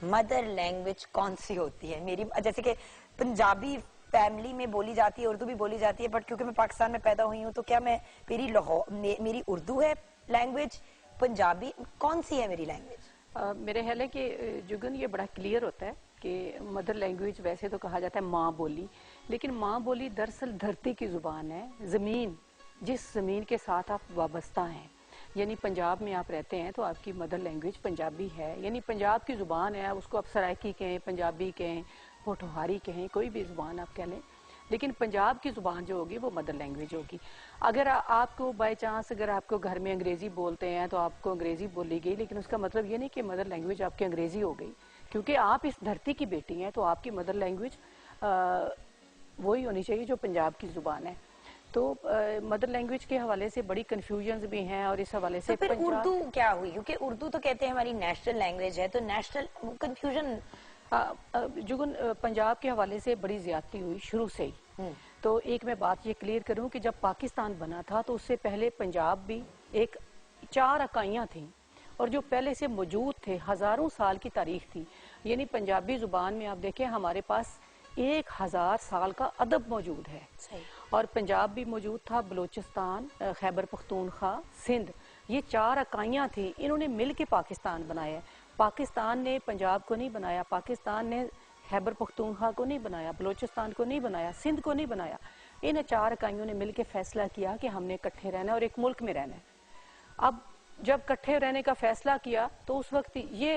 मदर लैंग्वेज कौन सी होती है? मेरी जैसे कि पंजाबी फैमिली में बोली जाती है, उर्दू भी बोली जाती है, बट क्योंकि मैं पाकिस्तान में पैदा हुई हूँ तो क्या मैं मेरी उर्दू है लैंग्वेज, पंजाबी कौन सी है मेरी लैंग्वेज? मेरे ख्याल है कि जुगन ये बड़ा क्लियर होता है कि मदर लैंग्वेज वैसे तो कहा जाता है माँ बोली, लेकिन माँ बोली दरअसल धरती की जुबान है, जमीन, जिस जमीन के साथ आप वाबस्ता हैं। यानी पंजाब में आप रहते हैं तो आपकी मदर लैंग्वेज पंजाबी है, यानी पंजाब की जुबान है, उसको आप सराइकी कहें, पंजाबी कहें, पोठोहारी कहें, कोई भी जुबान आप कह लें, लेकिन पंजाब की जुबान जो होगी वो मदर लैंग्वेज होगी। अगर आपको बाय चांस अगर आपको घर में अंग्रेजी बोलते हैं तो आपको अंग्रेजी बोली गई, लेकिन उसका मतलब ये नहीं कि मदर लैंग्वेज आपकी अंग्रेजी हो गई, क्योंकि आप इस धरती की बेटी हैं, तो आपकी मदर लैंग्वेज वही होनी चाहिए जो पंजाब की जुबान है। तो मदर लैंग्वेज के हवाले से बड़ी कंफ्यूजन्स भी हैं, और इस हवाले से तो फिर उर्दू क्या हुई? क्योंकि उर्दू तो कहते हैं हमारी नेशनल लैंग्वेज है, तो नेशनल कंफ्यूजन जुगन, पंजाब के हवाले से बड़ी ज्यादती हुई शुरू से ही। तो एक मैं बात ये क्लियर करूं कि जब पाकिस्तान बना था तो उससे पहले पंजाब भी एक 4 इकाइयां थी और जो पहले से मौजूद थे, हजारों साल की तारीख थी। यानी पंजाबी जुबान में आप देखें हमारे पास 1000 साल का अदब मौजूद है। और पंजाब भी मौजूद था, बलूचिस्तान, खैबर पख्तूनख्वा, सिंध, ये 4 इकाइयां थी। इन्होंने मिल के पाकिस्तान बनाया। पाकिस्तान ने पंजाब को नहीं बनाया, पाकिस्तान ने खैबर पख्तूनख्वा को नहीं बनाया, बलूचिस्तान को नहीं बनाया, सिंध को नहीं बनाया। इन 4 इकाइयों ने मिलकर फैसला किया कि हमने इकट्ठे रहना है और एक मुल्क में रहना है। अब जब इकट्ठे रहने का फैसला किया तो उस वक्त ये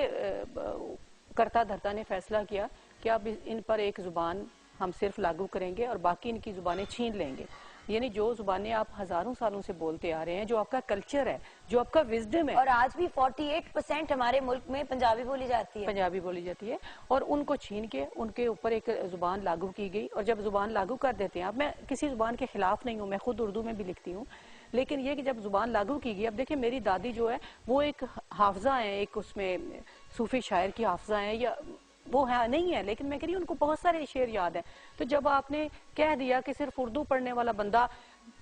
करता धरता ने फैसला किया कि अब इन पर एक जुबान हम सिर्फ लागू करेंगे और बाकी इनकी जुबानें छीन लेंगे। यानी जो जुबानें आप हजारों सालों से बोलते आ रहे हैं, जो आपका कल्चर है, जो आपका विजडम है। और आज भी 48% हमारे मुल्क में पंजाबी बोली जाती है। पंजाबी बोली जाती है और उनको छीन के उनके ऊपर एक जुबान लागू की गई। और जब जुबान लागू कर देते हैं, अब मैं किसी जुबान के खिलाफ नहीं हूँ, मैं खुद उर्दू में भी लिखती हूँ, लेकिन ये कि जब जुबान लागू की गई, अब देखिए मेरी दादी जो है वो एक हाफजा है, एक उसमें सूफी शायर की हाफजा है, या वो है नहीं है, लेकिन मैं कह रही हूँ उनको बहुत सारे शेर याद है। तो जब आपने कह दिया कि सिर्फ उर्दू पढ़ने वाला बंदा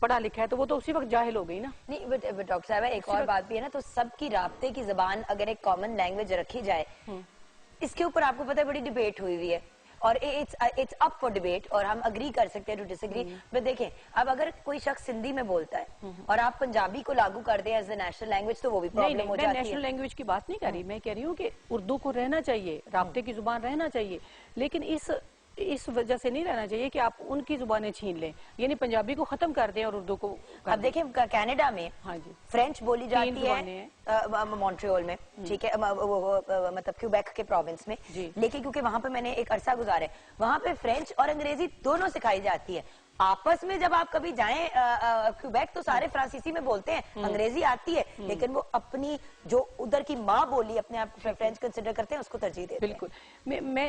पढ़ा लिखा है, तो वो तो उसी वक्त जाहिल हो गई ना। नहीं, बट डॉक्टर साहब एक और बात भी है ना, तो सबकी राब्ते की जबान अगर एक कॉमन लैंग्वेज रखी जाए, इसके ऊपर आपको पता है बड़ी डिबेट हुई है और इट्स अप फॉर डिबेट और हम अग्री कर सकते हैं टू डिसएग्री। बट देखें, अब अगर कोई शख्स हिंदी में बोलता है और आप पंजाबी को लागू कर दें एज ए नेशनल लैंग्वेज, तो वो भी प्रॉब्लम हो जाती है। मैं नेशनल लैंग्वेज की बात नहीं कर रही, मैं कह रही हूँ कि उर्दू को रहना चाहिए, राब्ते की जुबान रहना चाहिए, लेकिन इस वजह से नहीं रहना चाहिए कि आप उनकी जुबानें छीन लें, यानी पंजाबी को खत्म कर दें और उर्दू को। अब देखें कनाडा में हाँ जी फ्रेंच बोली जाती है मॉन्ट्रियल में, ठीक है, मतलब क्यूबेक के प्रोविंस में, लेकिन क्योंकि वहां पे मैंने एक अरसा गुजारा है, वहां पे फ्रेंच और अंग्रेजी दोनों सिखाई जाती है। आपस में जब आप कभी जाएं क्यूबेक तो सारे फ्रांसीसी में बोलते हैं, अंग्रेजी आती है, लेकिन वो अपनी जो उधर की माँ बोली अपने आप फ्रेंच कंसिडर करते हैं, उसको तरजीह देते हैं। बिल्कुल,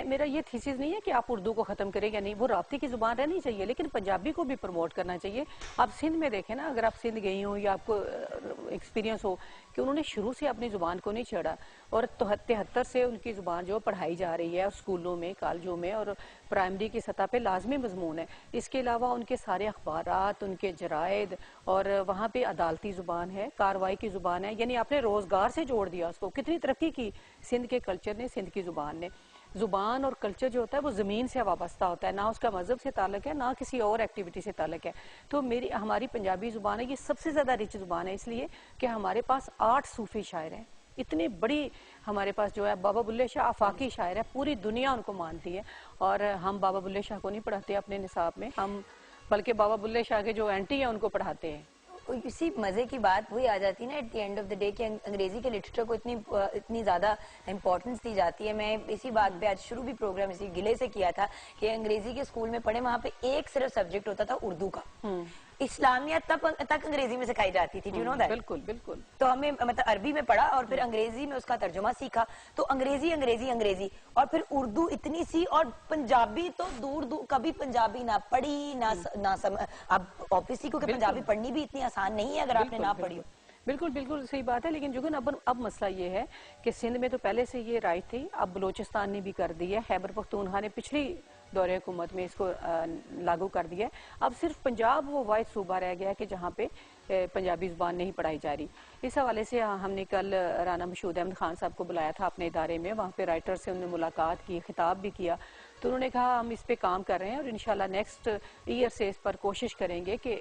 मेरा ये थीसिस नहीं है कि आप उर्दू को खत्म करें या नहीं, वो राब्ते की जुबान रहनी चाहिए, लेकिन पंजाबी को भी प्रमोट करना चाहिए। आप सिंध में देखें ना, अगर आप सिंध गई हो या आपको एक्सपीरियंस हो कि उन्होंने शुरू से अपनी जुबान को नहीं छेड़ा और 73 से उनकी जुबान जो पढ़ाई जा रही है स्कूलों में, कॉलेजों में और प्राइमरी की सतह पे लाजमी मजमून है। इसके अलावा उनके सारे अखबारात, उनके जरायद और वहाँ पे अदालती जुबान है, कार्रवाई की जुबान है, यानी आपने रोजगार से जोड़ दिया उसको। कितनी तरक्की की सिंध के कल्चर ने, सिंध की जुबान ने। जुबान और कल्चर जो होता है वो जमीन से वाबस्ता होता है, ना उसका मजहब से ताल्लुक है, ना किसी और एक्टिविटी से ताल्लुक है। तो हमारी पंजाबी जुबान है, ये सबसे ज्यादा रिच जुबान है, इसलिए कि हमारे पास 8 सूफी शायर हैं। इतनी बड़ी हमारे पास जो है बाबा बुल्ले शाह आफाकी शायर है, पूरी दुनिया उनको मानती है। और हम बाबा बुल्ले शाह को नहीं पढ़ाते अपने निसाब में, हम बल्कि बाबा बुल्ले शाह के जो एंटी है उनको पढ़ाते हैं। इसी मजे की बात वही आ जाती है ना at the end of the day कि अंग्रेजी के लिटरेचर को इतनी ज्यादा इंपॉर्टेंस दी जाती है। मैं इसी बात पे आज शुरू भी प्रोग्राम इसी गिले से किया था कि अंग्रेजी के स्कूल में पढ़े, वहाँ पे एक सिर्फ सब्जेक्ट होता था उर्दू का। इस्लामियत तक अंग्रेजी में सिखाई जाती थी, यू नो दैट। बिल्कुल बिल्कुल। तो हमें मतलब अरबी में पढ़ा और फिर अंग्रेजी में उसका तर्जुमा सीखा, तो अंग्रेजी अंग्रेजी अंग्रेजी और फिर उर्दू इतनी सी, और पंजाबी तो दूर दूर, कभी पंजाबी ना पढ़ी ना अब ऑब्वियसली क्योंकि पंजाबी पढ़नी भी इतनी आसान नहीं है अगर आपने ना पढ़ी हो। बिल्कुल बिल्कुल सही बात है, लेकिन जुगन अब मसला ये है कि सिंध में तो पहले से ये राइट थी, अब बलूचिस्तान ने भी कर दी है, खैबर पख्तूनख्वा ने पिछली दौरे हुकूमत में इसको लागू कर दिया है। अब सिर्फ पंजाब वो वाहिद सूबा रह गया है कि जहाँ पे पंजाबी जुबान नहीं पढ़ाई जा रही। इस हवाले से हमने कल राना मशहूद अहमद खान साहब को बुलाया था अपने इदारे में, वहाँ पे राइटर से उन्होंने मुलाकात की, खिताब भी किया, तो उन्होंने कहा हम इस पे काम कर रहे हैं और इंशाल्लाह नेक्स्ट ईयर से इस पर कोशिश करेंगे कि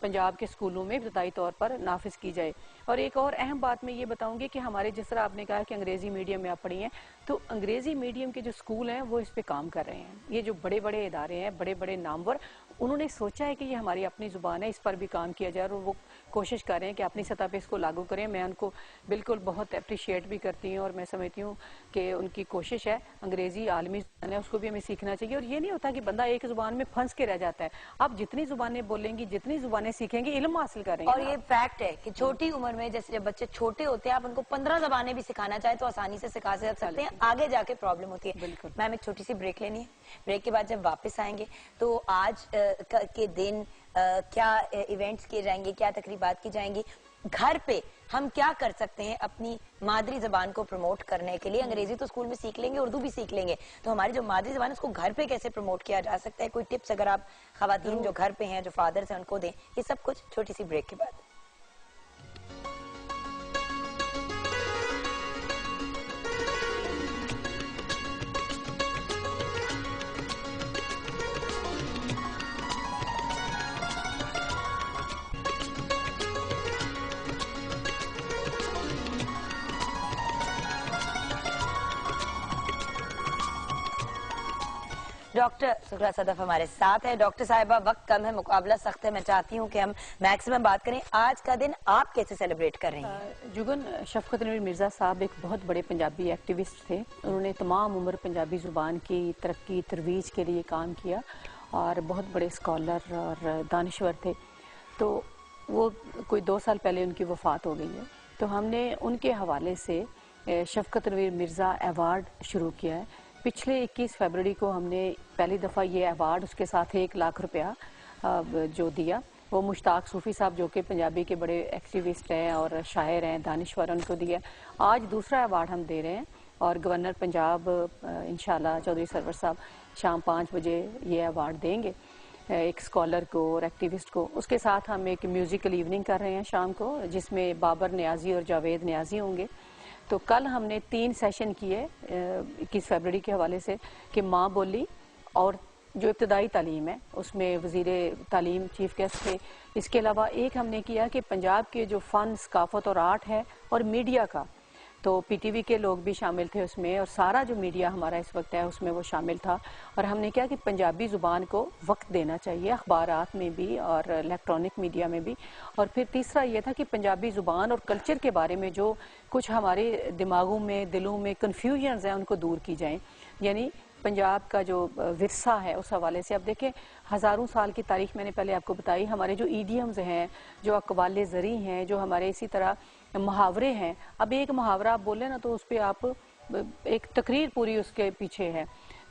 पंजाब के स्कूलों में इब्तदाई तौर पर नाफिज की जाए। और एक और अहम बात मैं ये बताऊंगी कि हमारे, जिस तरह आपने कहा कि अंग्रेजी मीडियम में आप पढ़ी हैं, तो अंग्रेजी मीडियम के जो स्कूल हैं वो इस पे काम कर रहे हैं। ये जो बड़े बड़े इदारे हैं, बड़े बड़े नामवर, उन्होंने सोचा है कि ये हमारी अपनी जुबान है, इस पर भी काम किया जाए और वो कोशिश कर रहे हैं कि अपनी सतह पे इसको लागू करें। मैं उनको बिल्कुल बहुत अप्रिशिएट भी करती हूँ और मैं समझती हूँ कि उनकी कोशिश है। अंग्रेजी आलमी जुबान है, उसको भी हमें सीखना चाहिए। और ये नहीं होता कि बंदा एक जुबान में फंस के रह जाता है। आप जितनी जुबानें बोलेंगी, जितनी जुबानें सीखेंगे, इल्म हासिल करेंगे। और ये फैक्ट है कि छोटी उम्र में, जैसे जब बच्चे छोटे होते हैं, आप उनको 15 जबानें भी सिखाना चाहे तो आसानी से सिखा सकते हैं, आगे जाके प्रॉब्लम होती है। बिल्कुल। मैम एक छोटी सी ब्रेक लेनी है, ब्रेक के बाद जब वापस आएंगे तो आज के दिन क्या इवेंट्स किए जाएंगे, क्या तकरीबात की जाएंगी, घर पे हम क्या कर सकते हैं अपनी मादरी जबान को प्रमोट करने के लिए? अंग्रेजी तो स्कूल में सीख लेंगे, उर्दू भी सीख लेंगे, तो हमारी जो मादरी जबान है उसको घर पे कैसे प्रमोट किया जा सकता है? कोई टिप्स अगर आप खवातीन जो घर पे हैं, जो फादर्स हैं, उनको दें, ये सब कुछ छोटी सी ब्रेक के बाद। डॉक्टर सुखरा सदफ हमारे साथ है। डॉक्टर साहिबा, वक्त कम है, मुकाबला सख्त है, मैं चाहती हूँ कि हम मैक्सिमम बात करें। आज का दिन आप कैसे सेलिब्रेट कर रही हैं? जुगन, शफकत नवीर मिर्ज़ा साहब एक बहुत बड़े पंजाबी एक्टिविस्ट थे। उन्होंने तमाम उम्र पंजाबी ज़ुबान की तरक्की तरवीज के लिए काम किया और बहुत बड़े स्कॉलर और दानिश्वर थे। तो वो कोई 2 साल पहले उनकी वफ़ात हो गई है। तो हमने उनके हवाले से शफकत नवीर मिर्ज़ा अवार्ड शुरू किया है। पिछले 21 फरवरी को हमने पहली दफ़ा ये अवार्ड, उसके साथ 1 लाख रुपया जो दिया, वो मुश्ताक सूफ़ी साहब जो कि पंजाबी के बड़े एक्टिविस्ट हैं और शायर हैं, दानिश्वर, उनको दिया। आज दूसरा अवार्ड हम दे रहे हैं और गवर्नर पंजाब इंशाल्लाह चौधरी सरवर साहब शाम 5 बजे ये अवार्ड देंगे एक स्कॉलर को और एक्टिविस्ट को। उसके साथ हम एक म्यूज़िकल इवनिंग कर रहे हैं शाम को, जिसमें बाबर न्याजी और जावेद न्याजी होंगे। तो कल हमने 3 सेशन किए 21 फरवरी के हवाले से कि माँ बोली और जो इब्तदाई तालीम है उसमें वज़ीर तालीम चीफ गेस्ट थे। इसके अलावा एक हमने किया कि पंजाब के जो फ़न, सकाफ़त और आर्ट है और मीडिया का, तो पीटीवी के लोग भी शामिल थे उसमें और सारा जो मीडिया हमारा इस वक्त है उसमें वो शामिल था। और हमने क्या कि पंजाबी ज़ुबान को वक्त देना चाहिए अखबारात में भी और इलेक्ट्रॉनिक मीडिया में भी। और फिर तीसरा ये था कि पंजाबी ज़ुबान और कल्चर के बारे में जो कुछ हमारे दिमागों में, दिलों में कन्फ्यूजन्स हैं उनको दूर की जाएँ। यानी पंजाब का जो विरसा है उस हवाले से अब देखें, हज़ारों साल की तारीख मैंने पहले आपको बताई। हमारे जो ईडियम्स हैं, जो अक़वाले ज़री हैं, जो हमारे इसी तरह मुहावरे हैं। अब एक मुहावरा आप बोले ना तो उस पर आप एक तकरीर पूरी उसके पीछे है।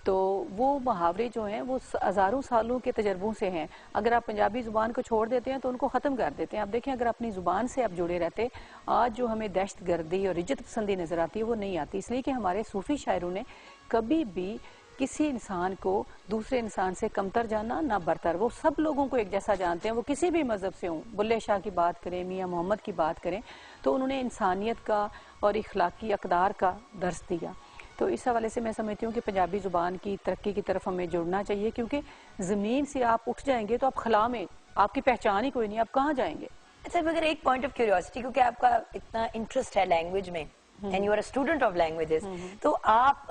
तो वो मुहावरे जो हैं वो हज़ारों सालों के तजर्बों से हैं। अगर आप पंजाबी ज़ुबान को छोड़ देते हैं तो उनको ख़त्म कर देते हैं। आप देखें, अगर अपनी ज़ुबान से आप जुड़े रहते, आज जो हमें दहशत गर्दी और इज्जत पसंदी नज़र आती है वो नहीं आती। इसलिए कि हमारे सूफ़ी शायरों ने कभी भी किसी इंसान को दूसरे इंसान से कमतर जाना ना बरतर, वो सब लोगों को एक जैसा जानते हैं, वो किसी भी मज़हब से हों। बुल्ले शाह की बात करें, मियाँ मोहम्मद की बात करें, तो उन्होंने इंसानियत का और इखलाकी अक़दार का दर्स दिया। तो इस हवाले से मैं समझती हूँ कि पंजाबी ज़ुबान की तरक्की की तरफ हमें जुड़ना चाहिए, क्योंकि ज़मीन से आप उठ जाएंगे तो आप खला में आपकी पहचान ही कोई नहीं, आप कहाँ जाएंगे। अच्छा, मगर एक पॉइंट ऑफ क्यूरियोसिटी, क्योंकि आपका इतना इंटरेस्ट है लैंग्वेज में and you are a student of languages, तो आप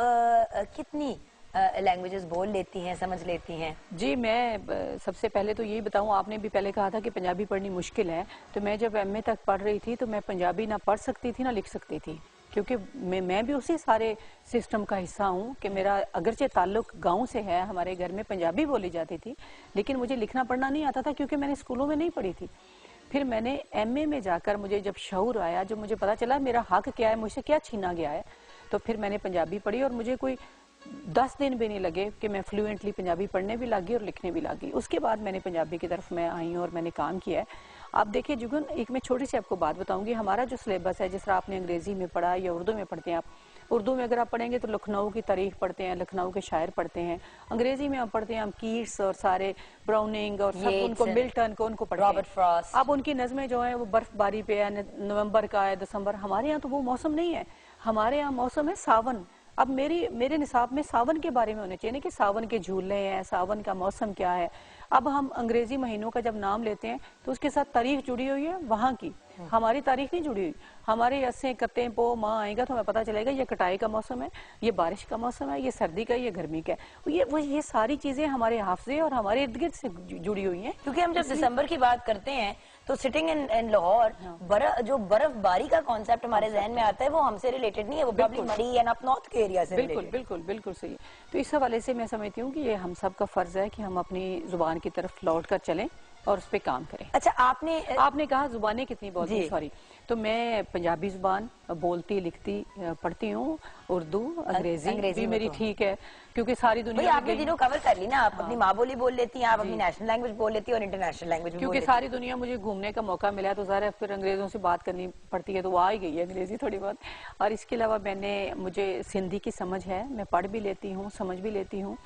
कितनी लैंग्वेजेस बोल लेती हैं, समझ लेती हैं? जी, मैं सबसे पहले तो यही बताऊं, आपने भी पहले कहा था कि पंजाबी पढ़नी मुश्किल है। तो मैं जब एमए तक पढ़ रही थी तो मैं पंजाबी ना पढ़ सकती थी ना लिख सकती थी, क्योंकि मैं भी उसी सारे सिस्टम का हिस्सा हूँ कि मेरा अगरचे ताल्लुक गांव से है, हमारे घर में पंजाबी बोली जाती थी, लेकिन मुझे लिखना पढ़ना नहीं आता था क्योंकि मैंने स्कूलों में नहीं पढ़ी थी। फिर मैंने एमए में जाकर मुझे जब शऊर आया, जब मुझे पता चला मेरा हक क्या है, मुझसे क्या छीना गया है, तो फिर मैंने पंजाबी पढ़ी और मुझे कोई 10 दिन भी नहीं लगे कि मैं फ्लुएंटली पंजाबी पढ़ने भी लगी और लिखने भी लगी। उसके बाद मैंने पंजाबी की तरफ मैं आई और मैंने काम किया है। आप देखिए जुगन, एक मैं छोटी सी आपको बात बताऊंगी। हमारा जो सिलेबस है, जिस तरह आपने अंग्रेजी में पढ़ा या उर्दू में पढ़ते हैं, आप उर्दू में अगर आप पढ़ेंगे तो लखनऊ की तारीख पढ़ते हैं, लखनऊ के शायर पढ़ते हैं। अंग्रेजी में आप पढ़ते हैं हम कीट्स और सारे ब्राउनिंग और सब उनको, मिल्टन को उनको पढ़ते हैं, रॉबर्ट फ्रॉस्ट। अब उनकी नज़में जो है वो बर्फबारी पे है, नवंबर का है, दिसंबर। हमारे यहाँ तो वो मौसम नहीं है, हमारे यहाँ मौसम है सावन। अब मेरे निसाब में सावन के बारे में होने चाहिए कि सावन के झूले हैं, सावन का मौसम क्या है। अब हम अंग्रेजी महीनों का जब नाम लेते हैं तो उसके साथ तारीख जुड़ी हुई है वहाँ की, हमारी तारीख नहीं जुड़ी हुई। हमारे अस्से कत्ते पो माँ आएगा तो हमें पता चलेगा ये कटाई का मौसम है, ये बारिश का मौसम है, ये सर्दी का, ये गर्मी का है। ये सारी चीजें हमारे हाफजे और हमारे इर्द गिर्द से जुड़ी हुई हैं। क्योंकि हम जब दिसंबर की बात करते हैं तो सिटिंग इन लाहौर, जो बर्फबारी का कॉन्सेप्ट हमारे जहन में आता है वो हमसे रिलेटेड नहीं है, वो प्रॉब्ली मरी एंड अप नॉर्थ के एरिया से बिल्कुल सही। तो इस हवाले से मैं समझती हूँ कि ये हम सब का फर्ज है कि हम अपनी जुबान की तरफ लौट कर चलें और उस पर काम करें। अच्छा, आपने कहा जुबानें कितनी बोलती, सॉरी, तो मैं पंजाबी जुबान बोलती, लिखती, पढ़ती हूँ, उर्दू, अंग्रेजी भी मेरी ठीक है। क्योंकि सारी भाई दुनिया में आपने गई तीनों कवर कर ली ना, आप अपनी माँ बोली बोल लेती हैं, आप अपनी नेशनल लैंग्वेज बोल लेती हैं और इंटरनेशनल लैंग्वेज भी बोल क्योंकि लेती हैं। सारी दुनिया मुझे घूमने का मौका मिला है, तो ज़ाहिर है फिर अंग्रेज़ों से बात करनी पड़ती है, तो वो आ ही गई है अंग्रेज़ी थोड़ी बहुत। और इसके अलावा मुझे सिंधी की समझ है, मैं पढ़ भी लेती हूँ, समझ भी लेती हूँ।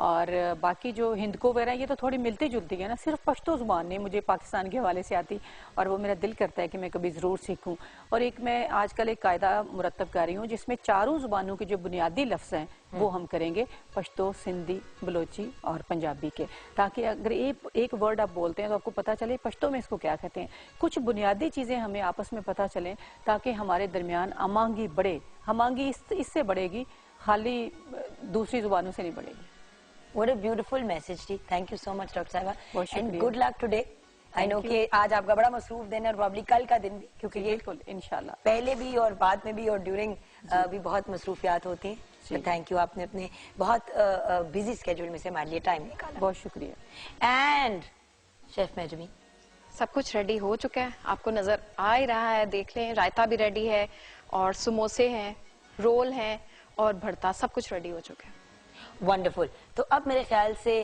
और बाकी जो हिंदको वगैरह ये तो थोड़ी मिलती जुलती है ना, सिर्फ पश्तो ज़ुबान नहीं मुझे पाकिस्तान के हवाले से आती, और वो मेरा दिल करता है कि मैं कभी ज़रूर सीखूँ। और एक मैं आजकल एक कायदा मुरतब कर रही हूँ जिसमें चारों ज़ुबानों के जो बुनियादी लफ्ज़ हैं वो हम करेंगे, पश्तो, सिंधी, बलोची और पंजाबी के, ताकि अगर एक वर्ड आप बोलते हैं तो आपको पता चले पश्तो में इसको क्या कहते हैं। कुछ बुनियादी चीज़ें हमें आपस में पता चलें ताकि हमारे दरमियान अमांगी बढ़े। हमांगी इससे बढ़ेगी, खाली दूसरी ज़ुबानों से नहीं बढ़ेगी। What a beautiful message थी। Thank you so much doctor साहिबा, बहुत and शुक्रिया। good luck today। I know कि आज आपका बड़ा मसरूफ दिन है और प्रॉब्ली कल का दिन भी, क्योंकि ये बिल्कुल इंशाल्लाह पहले भी और बाद में भी और ड्यूरिंग भी बहुत मसरूफियात होती हैं। तो थैंक यू, आपने अपने बहुत बिजी स्केड्यूल में से हमारे लिए टाइम निकाला। बहुत शुक्रिया। एंड शेफ मेजमी, सब कुछ रेडी हो चुका है, आपको नजर आ ही रहा है, देख लें। रायता भी रेडी है और समोसे हैं, रोल हैं और भरता, सब कुछ रेडी हो चुका है। वंडरफुल। तो अब मेरे ख्याल से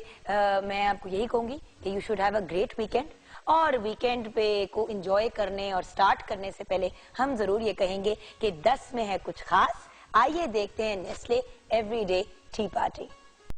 मैं आपको यही कहूंगी कि you should have a great weekend, और वीकेंड पे को एंजॉय करने और स्टार्ट करने से पहले हम जरूर ये कहेंगे कि 10 में है कुछ खास। आइए देखते हैं नेस्ले एवरीडे टी पार्टी।